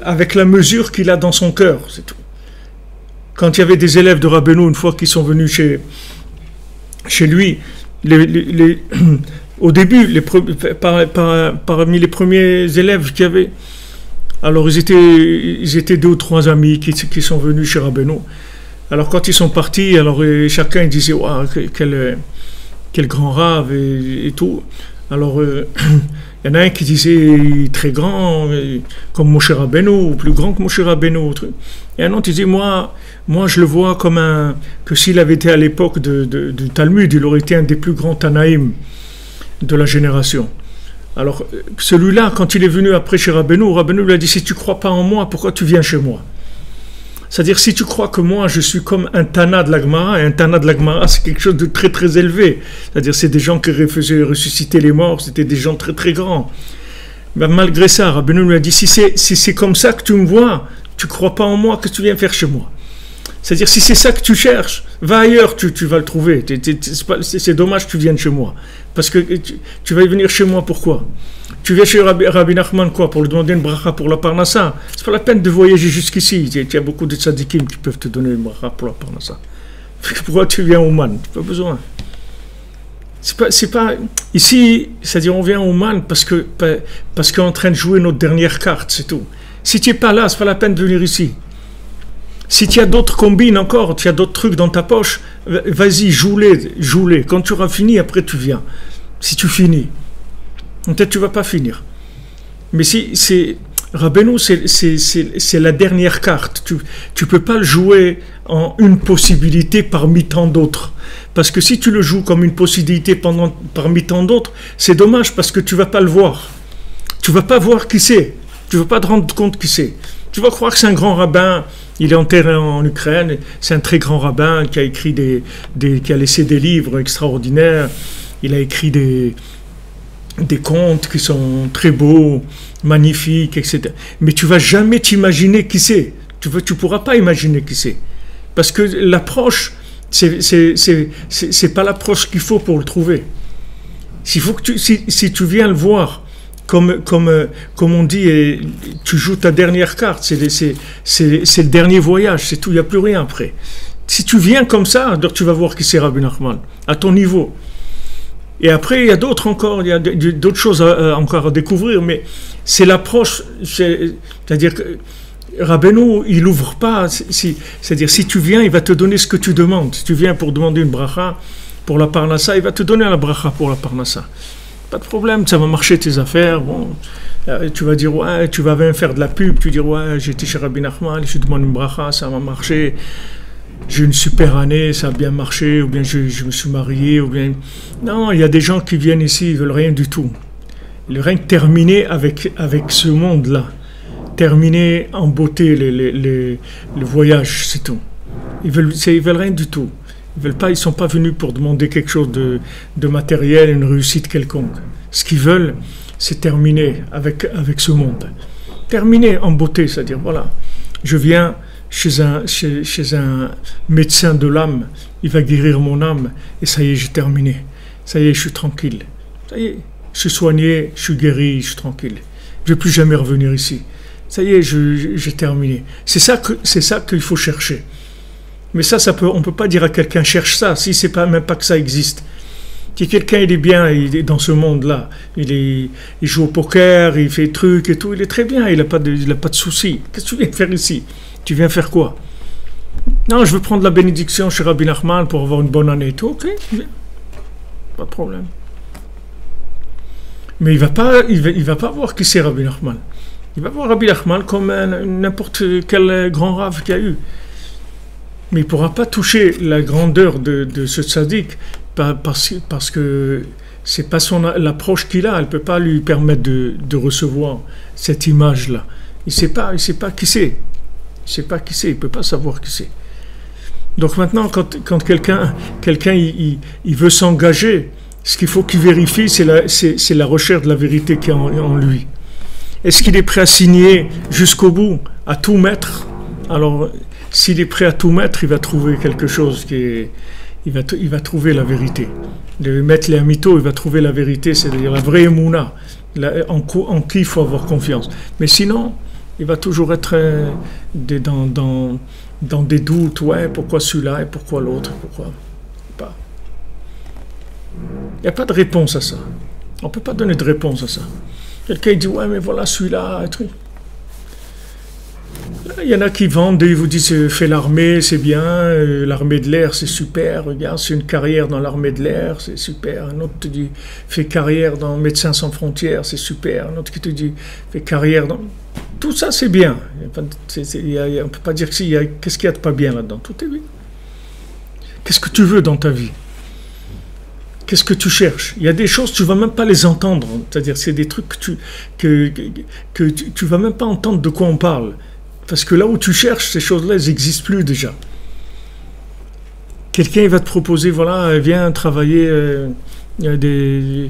avec la mesure qu'il a dans son cœur. C'est tout. Quand il y avait des élèves de Rabbeinu, une fois qu'ils sont venus chez lui, au début, parmi les premiers élèves qu'il y avait, alors ils étaient 2 ou 3 amis qui sont venus chez Rabbeinu. Alors quand ils sont partis, alors chacun disait wow, quel grand rave et tout. Alors, il y en a un qui disait très grand, comme Moshe Rabbeinu, ou plus grand que Moshe Rabbeinu. Et un autre disait, moi je le vois comme que s'il avait été à l'époque du Talmud, il aurait été un des plus grands Tanaïm de la génération. Alors, celui-là, quand il est venu après chez Rabbeinu, Rabbeinu lui a dit, si tu ne crois pas en moi, pourquoi tu viens chez moi? C'est-à-dire, si tu crois que moi, je suis comme un Tana de la Gemara, et un Tana de la Gemara, c'est quelque chose de très, très élevé. C'est-à-dire, c'est des gens qui faisaient ressusciter les morts, c'était des gens très, très grands. Mais malgré ça, Rabbeinu lui a dit, si c'est comme ça que tu me vois, tu ne crois pas en moi, qu'est-ce que tu viens faire chez moi? C'est-à-dire, si c'est ça que tu cherches, va ailleurs, tu vas le trouver. C'est dommage que tu viennes chez moi. Parce que tu vas venir chez moi, pourquoi? Tu viens chez Rabbi Nachman, quoi? Pour lui demander une bracha pour la parnassa. C'est pas la peine de voyager jusqu'ici. Il y a beaucoup de tzadikim qui peuvent te donner une bracha pour la parnassa. Pourquoi tu viens au Man? Tu n'as pas besoin. C'est pas ici, c'est-à-dire on vient au Man parce qu'on est en train de jouer notre dernière carte, c'est tout. Si tu n'es pas là, c'est pas la peine de venir ici. Si tu as d'autres combines encore, tu as d'autres trucs dans ta poche, vas-y, joue-les. Quand tu auras fini, après tu viens. Si tu finis. Peut-être tu ne vas pas finir. Mais si c'est Rabbeinu, c'est la dernière carte. Tu ne peux pas le jouer en une possibilité parmi tant d'autres. Parce que si tu le joues comme une possibilité parmi tant d'autres, c'est dommage parce que tu ne vas pas le voir. Tu ne vas pas voir qui c'est. Tu ne vas pas te rendre compte qui c'est. Tu vas croire que c'est un grand rabbin, il est enterré en Ukraine, c'est un très grand rabbin qui a écrit qui a laissé des livres extraordinaires, il a écrit des contes qui sont très beaux, magnifiques, etc. Mais tu vas jamais t'imaginer qui c'est. Tu pourras pas imaginer qui c'est. Parce que l'approche, c'est pas l'approche qu'il faut pour le trouver. Si tu viens le voir, comme on dit, et tu joues ta dernière carte, c'est le dernier voyage, c'est tout, il n'y a plus rien après. Si tu viens comme ça, alors tu vas voir qui c'est Rabbi Nachman, à ton niveau. Et après, il y a d'autres encore, il y a d'autres choses encore à découvrir, mais c'est l'approche, c'est-à-dire que Rabbeinu, il n'ouvre pas, c'est-à-dire si tu viens, il va te donner ce que tu demandes. Si tu viens pour demander une bracha pour la parnassa, il va te donner la bracha pour la parnassa. Pas de problème, ça va marcher tes affaires. Bon, tu vas dire, ouais, tu vas même faire de la pub. Tu vas dire, ouais, j'étais chez Rabbi Nachman, je lui demande une bracha, ça va marcher. j'ai une super année, ça a bien marché, ou bien je me suis marié, ou bien... Non, il y a des gens qui viennent ici, ils veulent rien du tout. Ils veulent rien que terminer avec ce monde-là. Terminer en beauté le voyage, c'est tout. Ils veulent rien du tout. Ils sont pas venus pour demander quelque chose de matériel, une réussite quelconque. Ce qu'ils veulent, c'est terminer avec ce monde. Terminer en beauté, c'est-à-dire, voilà, je viens chez un médecin de l'âme, il va guérir mon âme, et ça y est, j'ai terminé. Ça y est, je suis tranquille. Ça y est, je suis soigné, je suis guéri, je suis tranquille. Je ne vais plus jamais revenir ici. Ça y est, j'ai terminé. C'est ça qu'il faut chercher. Mais on ne peut pas dire à quelqu'un cherche ça, si c'est pas même pas que ça existe. Si quelqu'un il est bien, il est dans ce monde-là, il joue au poker, il fait des trucs et tout, il est très bien, il n'a pas de soucis. Qu'est-ce que tu viens faire ici? Tu viens faire quoi? Non, je veux prendre la bénédiction chez Rabbi Nachman pour avoir une bonne année et tout, ok, pas de problème. Mais il va pas voir qui c'est Rabbi Nachman. Il va voir Rabbi Nachman comme n'importe quel grand rave qu'il y a eu. Mais il ne pourra pas toucher la grandeur de ce tzaddik parce que c'est pas l'approche qu'il a. Elle ne peut pas lui permettre de recevoir cette image-là. Il sait pas qui c'est. Il sait pas qui c'est. Il ne peut pas savoir qui c'est. Donc maintenant, quand quelqu'un il veut s'engager, ce qu'il faut qu'il vérifie, c'est la recherche de la vérité qui est en lui. Est-ce qu'il est prêt à signer jusqu'au bout, à tout mettre? Alors, s'il est prêt à tout mettre, il va trouver quelque chose il va trouver la vérité. De mettre les mythos, il va trouver la vérité, c'est-à-dire la vraie émouna, en qui il faut avoir confiance. Mais sinon, il va toujours être dans des doutes, ouais, pourquoi celui-là et pourquoi l'autre, pourquoi pas. Il n'y a pas de réponse à ça. On ne peut pas donner de réponse à ça. Quelqu'un dit, ouais, mais voilà celui-là, un truc. Il y en a qui vendent, ils vous disent fais l'armée, c'est bien, l'armée de l'air, c'est super, regarde, c'est une carrière dans l'armée de l'air, c'est super. Un autre te dit fais carrière dans Médecins sans frontières, c'est super. Un autre qui te dit fais carrière dans... Tout ça, c'est bien. On ne peut pas dire qu'est-ce qu'il y a de pas bien là-dedans. Tout est bien. Qu'est-ce que tu veux dans ta vie? Qu'est-ce que tu cherches? Il y a des choses, tu ne vas même pas les entendre. C'est-à-dire, c'est des trucs que tu ne vas même pas entendre de quoi on parle. Parce que là où tu cherches, ces choses-là, elles n'existent plus déjà. Quelqu'un va te proposer, voilà, viens travailler des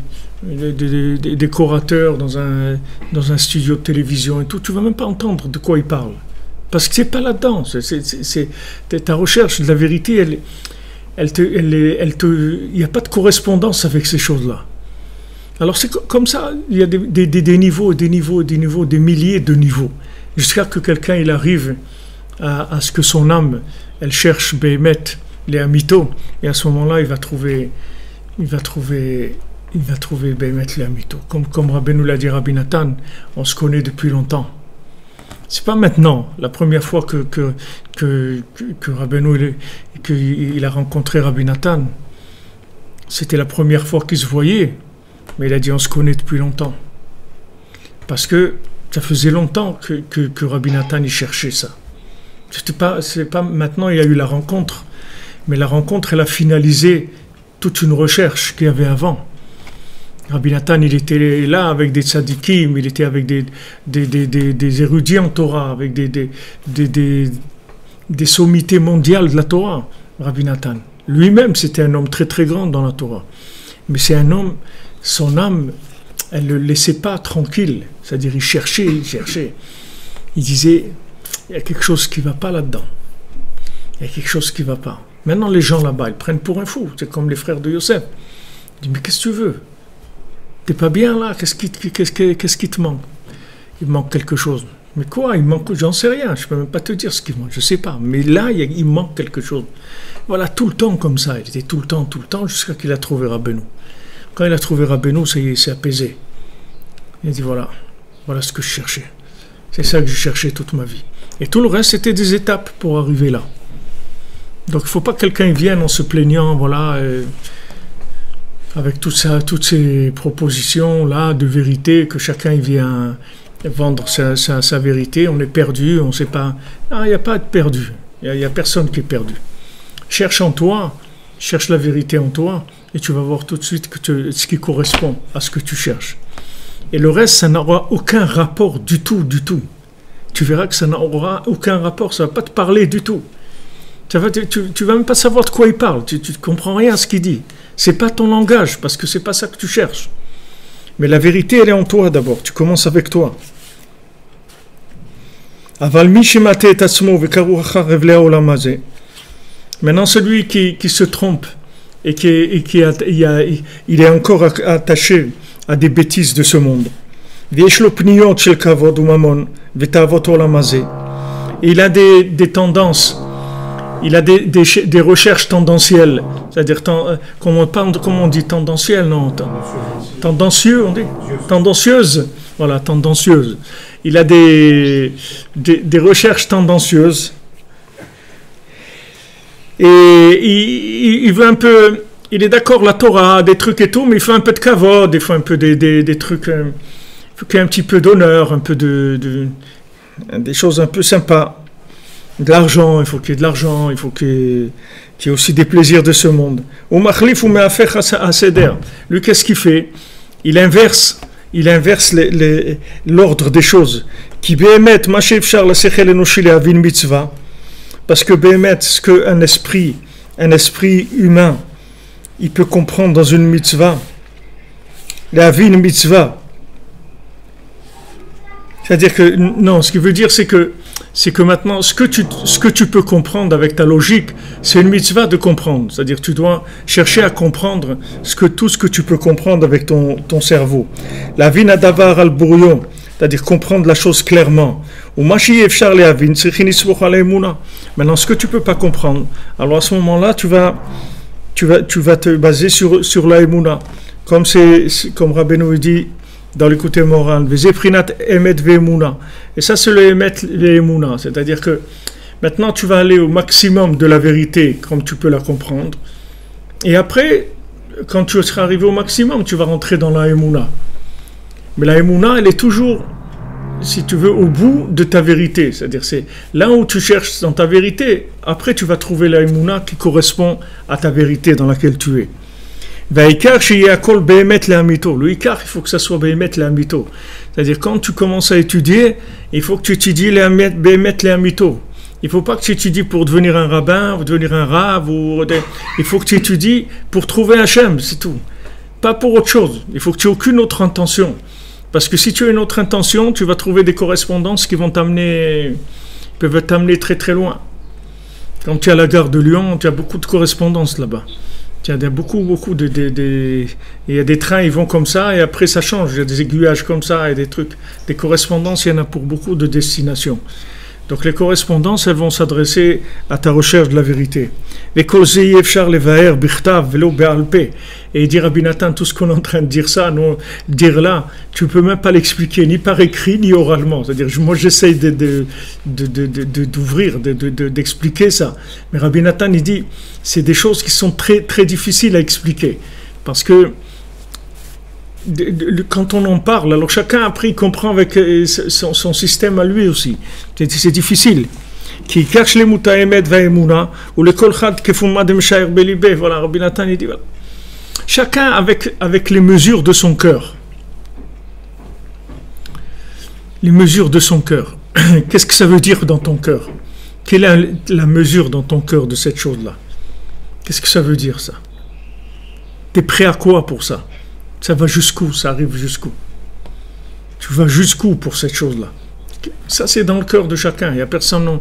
décorateurs dans un studio de télévision et tout. Tu ne vas même pas entendre de quoi il parle. Parce que ce n'est pas là-dedans. Ta recherche de la vérité, il n'y a pas de correspondance avec ces choses-là. Alors c'est comme ça, il y a des niveaux, des milliers de niveaux. Jusqu'à que quelqu'un il arrive à ce que son âme, elle cherche Béhémet, les Amito, et à ce moment-là, il va trouver Béhémet, les Amito. Comme Rabbeinu l'a dit, Rabbi Nathan, on se connaît depuis longtemps. C'est pas maintenant, la première fois que Rabbeinu il a rencontré Rabbi Nathan, c'était la première fois qu'ils se voyaient, mais il a dit on se connaît depuis longtemps. Parce que ça faisait longtemps que Rabbi Nathan y cherchait ça. C'est pas maintenant, il y a eu la rencontre, mais la rencontre, elle a finalisé toute une recherche qu'il y avait avant. Rabbi Nathan, il était là avec des tzadikim, il était avec des érudits en Torah, avec des sommités mondiales de la Torah, Rabbi Nathan. Lui-même, c'était un homme très très grand dans la Torah. Mais c'est un homme, son âme, elle ne le laissait pas tranquille. C'est-à-dire, il cherchait. Il disait, il y a quelque chose qui ne va pas là-dedans. Il y a quelque chose qui ne va pas. Maintenant, les gens là-bas, ils prennent pour un fou. C'est comme les frères de Yosef. Ils disent, mais qu'est-ce que tu veux? T'es pas bien là? Qu'est-ce qui te manque? Il manque quelque chose. Mais quoi? Il manque, j'en sais rien. Je peux même pas te dire ce qu'il manque. Je sais pas. Mais là, il manque quelque chose. Voilà, tout le temps comme ça. Il était tout le temps, jusqu'à qu'il a trouvé Rabbeinu. Quand il a trouvé Rabbeinu, ça y est, c'est apaisé. Il a dit voilà ce que je cherchais. C'est ça que je cherchais toute ma vie. Et tout le reste, c'était des étapes pour arriver là. Donc, il ne faut pas que quelqu'un vienne en se plaignant, voilà, avec toutes ces propositions-là de vérité, que chacun vient vendre sa vérité. On est perdu, on ne sait pas. Ah, il n'y a pas de perdu. Il n'y a personne qui est perdu. cherche en toi, cherche la vérité en toi, et tu vas voir tout de suite ce qui correspond à ce que tu cherches. Et le reste, ça n'aura aucun rapport du tout, du tout. Tu verras que ça n'aura aucun rapport, ça ne va pas te parler du tout. Tu ne vas même pas savoir de quoi il parle, tu ne comprends rien à ce qu'il dit. Ce n'est pas ton langage, parce que ce n'est pas ça que tu cherches. Mais la vérité, elle est en toi d'abord, tu commences avec toi. Maintenant, celui qui se trompe et il est encore attaché à des bêtises de ce monde. Il a des tendances, il a des recherches tendancielles, c'est-à-dire, comment on dit tendancielle, non, tendancieux, on dit tendancieuse, voilà, tendancieuse. Il a des recherches tendancieuses et il veut un peu, il est d'accord la Torah, des trucs et tout, mais il fait un peu de kavod, des fois un peu des trucs, il faut qu'il y ait un petit peu d'honneur, un peu des choses un peu sympas. De l'argent, il faut qu'il y ait de l'argent, il faut qu'il y ait aussi des plaisirs de ce monde. Lui, qu'est-ce qu'il fait? Il inverse l'ordre des choses. Parce que Béhémet, ce qu'un esprit humain, il peut comprendre dans une mitzvah, la vie une mitzvah. C'est-à-dire que, non, ce qu'il veut dire, c'est que maintenant, ce que tu peux comprendre avec ta logique, c'est une mitzvah de comprendre. C'est-à-dire que tu dois chercher à comprendre tout ce que tu peux comprendre avec ton cerveau. La vie nadavar al bourion, c'est-à-dire comprendre la chose clairement. Ou machi efchar le avin, maintenant, ce que tu peux pas comprendre, alors à ce moment-là, tu vas te baser sur la emuna. Comme Rabbeinu dit dans le côté moral, et ça c'est le emet ve'emuna, c'est-à-dire que maintenant tu vas aller au maximum de la vérité comme tu peux la comprendre, et après quand tu seras arrivé au maximum tu vas rentrer dans la emuna. Mais la emuna, elle est toujours, si tu veux, au bout de ta vérité, c'est-à-dire c'est là où tu cherches dans ta vérité, après tu vas trouver la emuna qui correspond à ta vérité dans laquelle tu es. Le ikar, il faut que ça soit Behemet Lehamito. C'est-à-dire, quand tu commences à étudier, il faut que tu étudies Behemet Lehamito. Il ne faut pas que tu étudies pour devenir un rabbin, ou devenir un rave, il faut que tu étudies pour trouver Hachem, c'est tout. Pas pour autre chose. Il faut que tu n'aies aucune autre intention. Parce que si tu as une autre intention, tu vas trouver des correspondances qui peuvent t'amener très très loin. Quand tu es à la gare de Lyon, tu as beaucoup de correspondances là-bas. Il y a beaucoup il y a des trains, ils vont comme ça et après ça change. Il y a des aiguillages comme ça et des trucs, des correspondances, il y en a pour beaucoup de destinations. Donc les correspondances, elles vont s'adresser à ta recherche de la vérité. Et il dit Rabbi Nathan, tout ce qu'on est en train de dire là, tu ne peux même pas l'expliquer, ni par écrit, ni oralement. C'est-à-dire, moi j'essaye d'ouvrir, d'expliquer ça. Mais Rabbi Nathan, il dit, c'est des choses qui sont très, très difficiles à expliquer. Parce que quand on en parle, alors chacun après il comprend avec son système à lui aussi. C'est difficile. Qui cache les mutaemet vaemuna ou le kolchad kefuma de mshair belibé. Voilà, Rabbi Nathan il dit voilà. Chacun avec les mesures de son cœur. Les mesures de son cœur. Qu'est-ce que ça veut dire dans ton cœur? Quelle est la mesure dans ton cœur de cette chose-là? Qu'est-ce que ça veut dire ça? Tu es prêt à quoi pour ça? Ça va jusqu'où? Ça arrive jusqu'où? Tu vas jusqu'où pour cette chose-là? Ça, c'est dans le cœur de chacun. Il n'y a personne.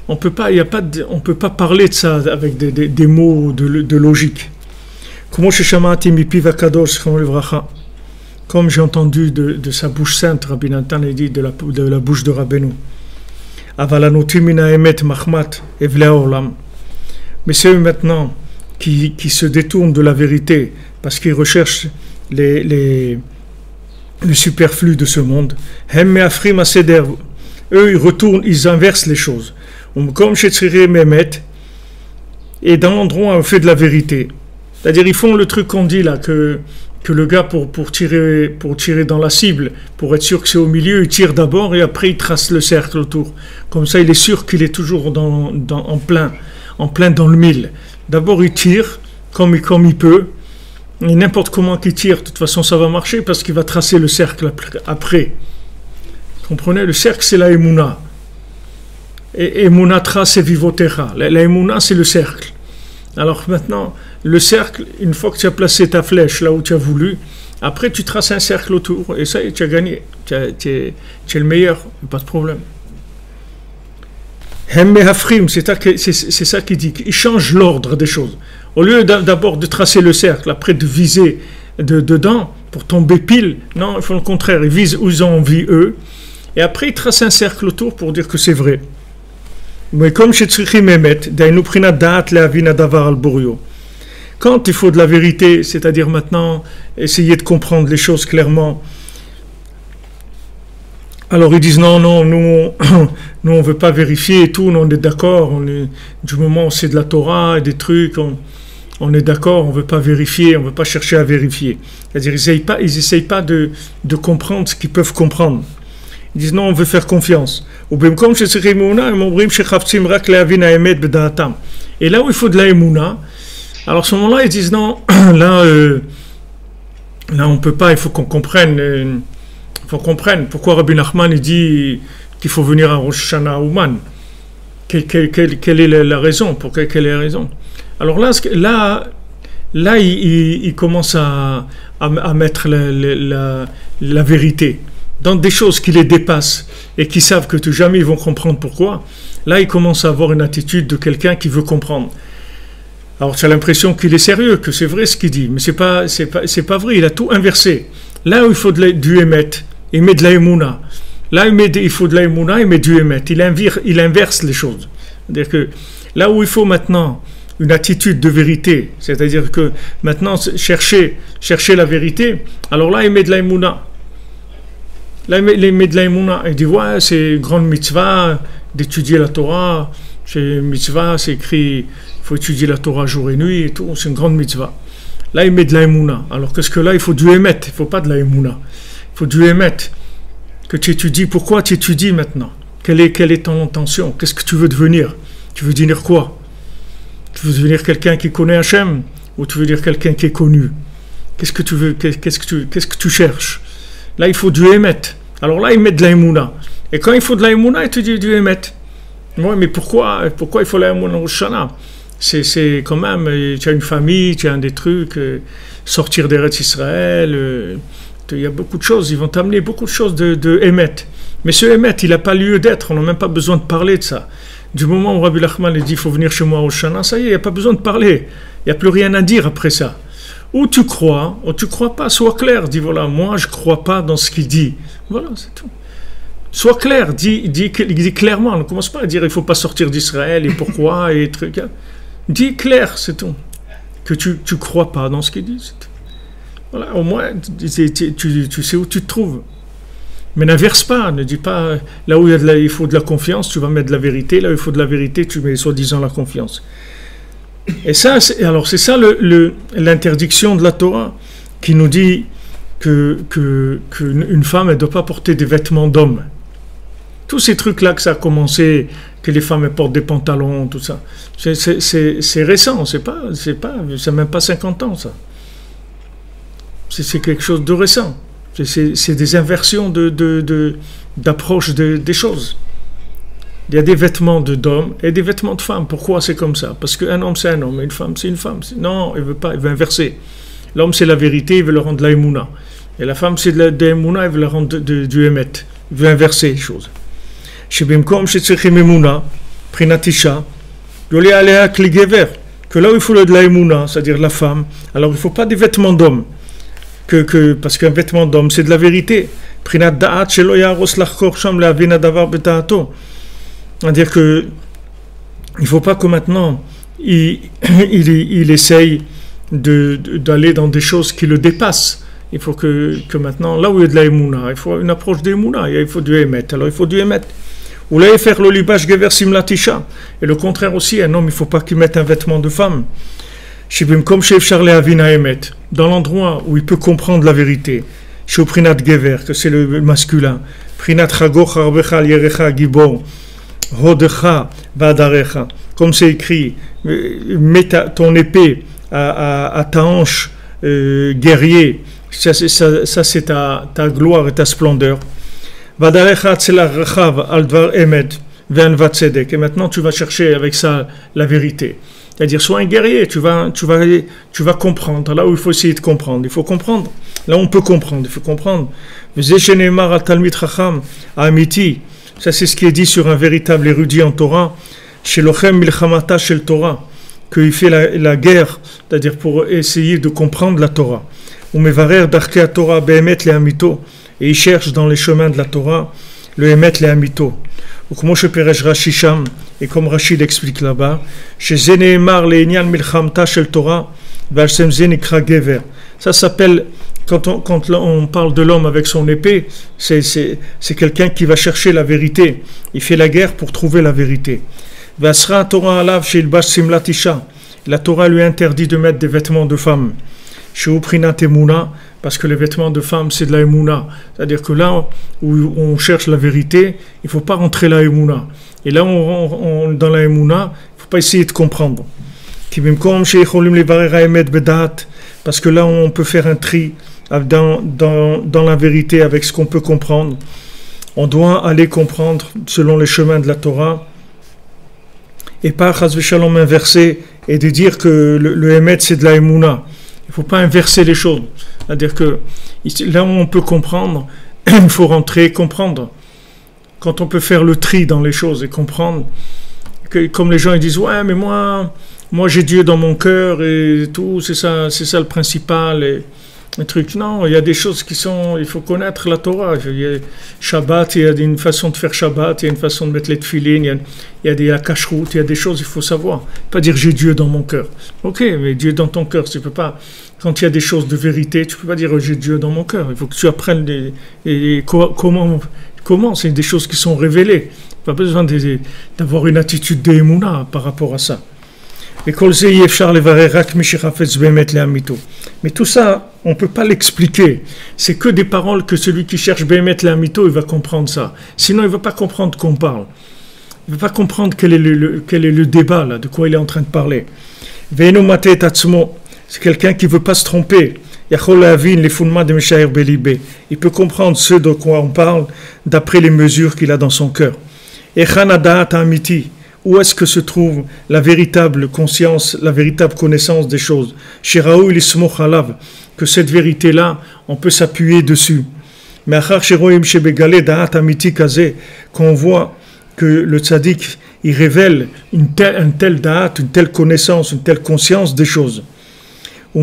On peut pas parler de ça avec des mots de logique. Comme j'ai entendu de sa bouche sainte, Rabbi Nathan a dit de la bouche de Rabbeinu. Mais c'est eux maintenant qui se détournent de la vérité parce qu'ils recherchent le superflu de ce monde. Eux, ils retournent, ils inversent les choses. Comme chez Tziré Mehmet, et dans l'endroit où on fait de la vérité. C'est-à-dire, ils font le truc qu'on dit là, que le gars, pour tirer dans la cible, pour être sûr que c'est au milieu, il tire d'abord et après il trace le cercle autour. Comme ça, il est sûr qu'il est toujours en en plein dans le mille. D'abord, il tire comme il peut. Et n'importe comment qu'il tire, de toute façon, ça va marcher parce qu'il va tracer le cercle après. Vous comprenez? Le cercle, c'est la Emouna. Et Emunatra, c'est Vivotera. La Emouna, c'est le cercle. Alors maintenant, le cercle, une fois que tu as placé ta flèche là où tu as voulu, après tu traces un cercle autour et ça, tu as gagné. Tu es le meilleur, pas de problème. Hemme Hafrim, c'est ça qu'il dit. Il change l'ordre des choses. Au lieu d'abord de tracer le cercle, après de viser dedans pour tomber pile, non, il faut le contraire. Ils visent où ils ont envie eux. Et après, ils tracent un cercle autour pour dire que c'est vrai. Mais comme chez Tzrichim Emet, Dainu Prinat Da'at Le'avina Davar al-Burio. Quand il faut de la vérité, c'est-à-dire maintenant essayer de comprendre les choses clairement, alors ils disent non, nous on veut pas vérifier et tout, nous on est d'accord, du moment où c'est de la Torah et des trucs, on est d'accord, on veut pas vérifier, on veut pas chercher à vérifier. C'est-à-dire ils essayent pas de comprendre ce qu'ils peuvent comprendre. Ils disent non, on veut faire confiance. Et là où il faut de la Emouna, alors à ce moment-là, ils disent non, là on peut pas, il faut qu'on comprenne. Pourquoi Rabbi Nachman il dit qu'il faut venir à Rosh Hashanah à Ouman. Quelle est la raison? Quelle est la raison? Alors là il commence à mettre la vérité dans des choses qui les dépassent et qui savent que jamais ils vont comprendre pourquoi. Là, il commence à avoir une attitude de quelqu'un qui veut comprendre. Alors, tu as l'impression qu'il est sérieux, que c'est vrai ce qu'il dit, mais c'est pas vrai. Il a tout inversé. Là où il faut du émet, il met de la émouna. Là, il faut de la émouna, il met du émet. Il inverse les choses. C'est-à-dire que là où il faut maintenant une attitude de vérité, c'est-à-dire que maintenant chercher la vérité, alors là, il met de la émouna. Là, il met de la émouna. Il dit, ouais, c'est une grande mitzvah d'étudier la Torah. C'est mitzvah, c'est écrit, il faut étudier la Torah jour et nuit et tout. C'est une grande mitzvah. Là, il met de la émouna. Alors qu'est-ce que là, il faut du émet. Il ne faut pas de la émouna. Il faut du émet. Que tu étudies. Pourquoi tu étudies maintenant? Quelle est ton intention? Qu'est-ce que tu veux devenir? Tu veux devenir quoi? Tu veux devenir quelqu'un qui connaît Hachem? Ou tu veux dire quelqu'un qui est connu? Qu'est-ce que tu veux? Qu'est-ce que tu cherches? Là, il faut du émet. Alors là, il met de la émouna. Et quand il faut de la émouna, il te dit du émet. Ouais, mais pourquoi il faut la émouna au Rosh Hashanah? C'est quand même, tu as une famille, tu as des trucs, sortir d'Eretz Israël, il y a beaucoup de choses, ils vont t'amener beaucoup de choses de émet. Mais ce émet, il n'a pas lieu d'être, on n'a même pas besoin de parler de ça. Du moment où Rabbi Nachman dit, il faut venir chez moi au Rosh Hashanah, ça y est, il n'y a pas besoin de parler. Il n'y a plus rien à dire après ça. Ou tu crois pas, sois clair, dis voilà, moi je crois pas dans ce qu'il dit. Voilà, c'est tout. Sois clair, dis clairement, ne commence pas à dire il faut pas sortir d'Israël et pourquoi et trucs. Dis clair, c'est tout. Que tu crois pas dans ce qu'il dit, c'est tout. Voilà, au moins tu sais où tu te trouves. Mais n'inverse pas, ne dis pas là où il faut de la confiance, tu vas mettre de la vérité, là où il faut de la vérité, tu mets soi-disant la confiance. Et ça, c'est ça l'interdiction de la Torah qui nous dit qu'une femme, elle ne doit pas porter des vêtements d'homme. Tous ces trucs-là que ça a commencé, que les femmes elles portent des pantalons, tout ça, c'est récent, c'est même pas 50 ans, ça. C'est quelque chose de récent. C'est des inversions d'approche des choses. Il y a des vêtements d'hommes et des vêtements de femmes. Pourquoi c'est comme ça? Parce qu'un homme c'est un homme et une femme c'est une femme. Non, il veut pas, il veut inverser. L'homme c'est la vérité, il veut le rendre de la émouna. Et la femme c'est de la émouna, il veut le rendre du émet. Il veut inverser les choses. Que là où il faut de la émouna, c'est-à-dire la femme, alors il ne faut pas des vêtements d'homme. Parce qu'un vêtement d'homme c'est de la vérité. C'est-à-dire que il ne faut pas que maintenant il essaye d'aller dans des choses qui le dépassent. Il faut que maintenant, là où il y a de la émouna, il faut une approche d'émouna, il faut du émet. Alors il faut du émet. Ou là, faire le libash gever simlatisha. Et le contraire aussi, un homme, il ne faut pas qu'il mette un vêtement de femme. Comme chef Charles Avina émet, dans l'endroit où il peut comprendre la vérité. Chez Prinat Gever, que c'est le masculin. Prinat Chagoch Arbechal Yerecha Gibor. Hodecha vadarecha, comme c'est écrit, mets ton épée à ta hanche, guerrier, ça c'est ta gloire et ta splendeur. Vadarecha tzelachav al dvar emed ve'anvat tzedek. Et maintenant tu vas chercher avec ça la vérité. C'est-à-dire, sois un guerrier, tu vas comprendre. Là où il faut essayer de comprendre, il faut comprendre. Là où on peut comprendre, il faut comprendre. V'zeshenemar al talmid chacham amiti. Ça, c'est ce qui est dit sur un véritable érudit en Torah. Chez Lochem milchamata shel Torah, qu'il fait la guerre, c'est-à-dire pour essayer de comprendre la Torah. Ou mevarer darkei Torah be'emet le'amito, et il cherche dans les chemins de la Torah le emet le'amito. Ou comme je perej Rashi Sham, et comme Rachid explique là-bas, chez Zeneemar le'inyan milchamta shel Torah, v'alsem zenikra gever. Ça s'appelle, quand on parle de l'homme avec son épée, c'est quelqu'un qui va chercher la vérité. Il fait la guerre pour trouver la vérité. Vasra Torah alav shel bash simlat isha. La Torah lui interdit de mettre des vêtements de femme. Chez Uprinat Emuna, parce que les vêtements de femme, c'est de la Emuna. C'est-à-dire que là où on cherche la vérité, il ne faut pas rentrer la Emuna. Et là, dans la Emuna, il ne faut pas essayer de comprendre. Parce que là, on peut faire un tri dans la vérité avec ce qu'on peut comprendre. On doit aller comprendre selon les chemins de la Torah. Et pas, chas v'shalom, inverser et de dire que le Emet, c'est de la Emuna. Il ne faut pas inverser les choses. C'est-à-dire que là où on peut comprendre, il faut rentrer, comprendre. Quand on peut faire le tri dans les choses et comprendre, que, comme les gens ils disent, ouais, mais moi j'ai Dieu dans mon cœur et tout, c'est ça le principal. Et les trucs. Non, il y a des choses qui sont, il faut connaître la Torah. Il y a Shabbat, il y a une façon de faire Shabbat, il y a une façon de mettre les tefilines, il y a des kashrut, il y a des choses, il faut savoir. Pas dire j'ai Dieu dans mon cœur. Ok, mais Dieu dans ton cœur, tu peux pas. Quand il y a des choses de vérité, tu peux pas dire j'ai Dieu dans mon cœur. Il faut que tu apprennes comment c'est des choses qui sont révélées. Pas besoin d'avoir une attitude d'émouna par rapport à ça. Mais tout ça, on ne peut pas l'expliquer. C'est que des paroles que celui qui cherche Behemet Le'amito, il va comprendre ça. Sinon, il ne va pas comprendre qu'on parle. Il ne va pas comprendre quel est le débat, là, de quoi il est en train de parler. C'est quelqu'un qui ne veut pas se tromper. Il peut comprendre ce de quoi on parle d'après les mesures qu'il a dans son cœur. Où est-ce que se trouve la véritable conscience, la véritable connaissance des choses? Que cette vérité-là, on peut s'appuyer dessus. Mais quand on voit que le tzaddik, il révèle un tel da'at, une telle connaissance, une telle conscience des choses. Et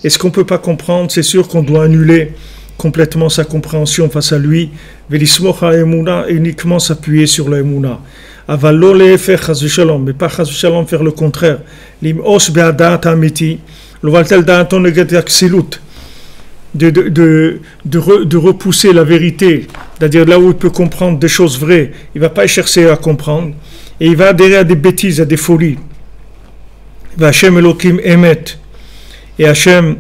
ce qu'on ne peut pas comprendre, c'est sûr qu'on doit annuler complètement sa compréhension face à lui, et uniquement s'appuyer sur la Emouna. Mais pas faire le contraire. De repousser la vérité, c'est-à-dire là où il peut comprendre des choses vraies, il ne va pas chercher à comprendre, et il va adhérer à des bêtises, à des folies. Hashem Elohim Emet, et Hashem,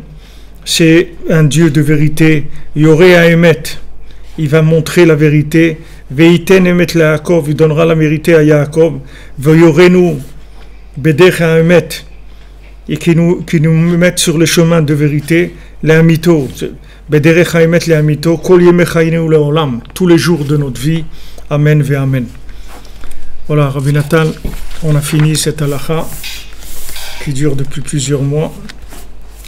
c'est un Dieu de vérité. Yoré à Emet, il va montrer la vérité. Veiten Emet la Yaakov, il donnera la vérité à Yaakov. Veyorenu Bedech à Emet, et qui nous mette sur le chemin de vérité. L'amito, Bederech à Emet l'amito, Kol Yemechayinu leolam, tous les jours de notre vie. Amen ve Amen. Voilà, Rabbi Nathan, on a fini cette halakha qui dure depuis plusieurs mois.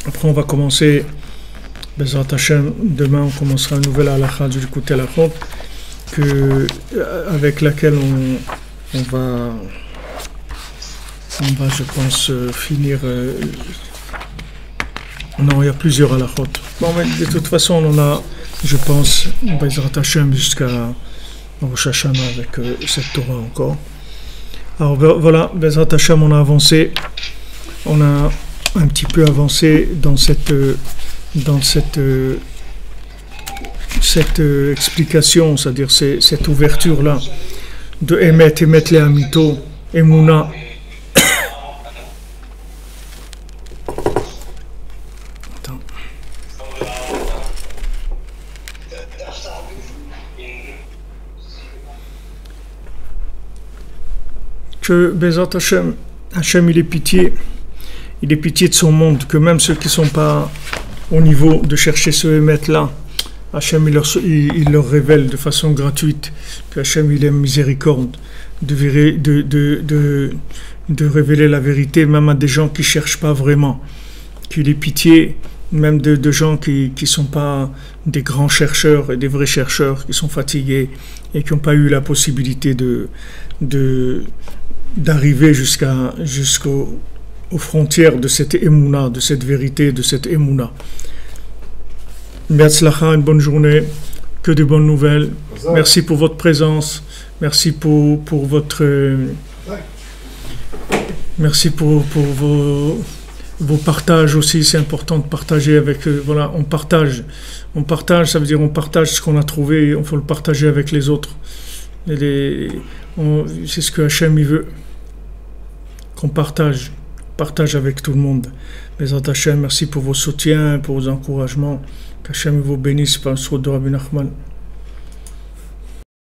Après, on va commencer, Bezrat Hashem, demain, on commencera une nouvelle halakha du Likutei Halachot, avec laquelle on va, je pense, finir. Non, il y a plusieurs halachot. Bon, mais de toute façon, on en a, je pense, Bezrat Hashem jusqu'à Rosh Hashanah avec cette Torah encore. Alors voilà, Bezrat Hashem, on a avancé. On a un petit peu avancé dans cette explication, c'est-à-dire cette ouverture-là de Emet Le'amito, Emouna. Attends. que Bezat Hashem, Hashem il est pitié de son monde, que même ceux qui ne sont pas au niveau de chercher ce émettre-là, Hashem il leur révèle de façon gratuite que Hashem il aime miséricorde de révéler la vérité même à des gens qui ne cherchent pas vraiment, qu'il ait pitié même de gens qui ne sont pas des grands chercheurs et des vrais chercheurs, qui sont fatigués et qui n'ont pas eu la possibilité d'arriver jusqu'aux frontières de cette émouna, de cette vérité, de cette émouna. Be'atzlacha, une bonne journée, que de bonnes nouvelles. Merci pour votre présence, merci pour vos partages aussi. C'est important de partager avec voilà, on partage, ça veut dire on partage ce qu'on a trouvé, il faut le partager avec les autres. C'est ce que Hachem il veut, qu'on partage avec tout le monde. Bezat Hashem, merci pour vos soutiens, pour vos encouragements. Qu'Hachem vous bénisse par le sceau de Rabbi Nachman.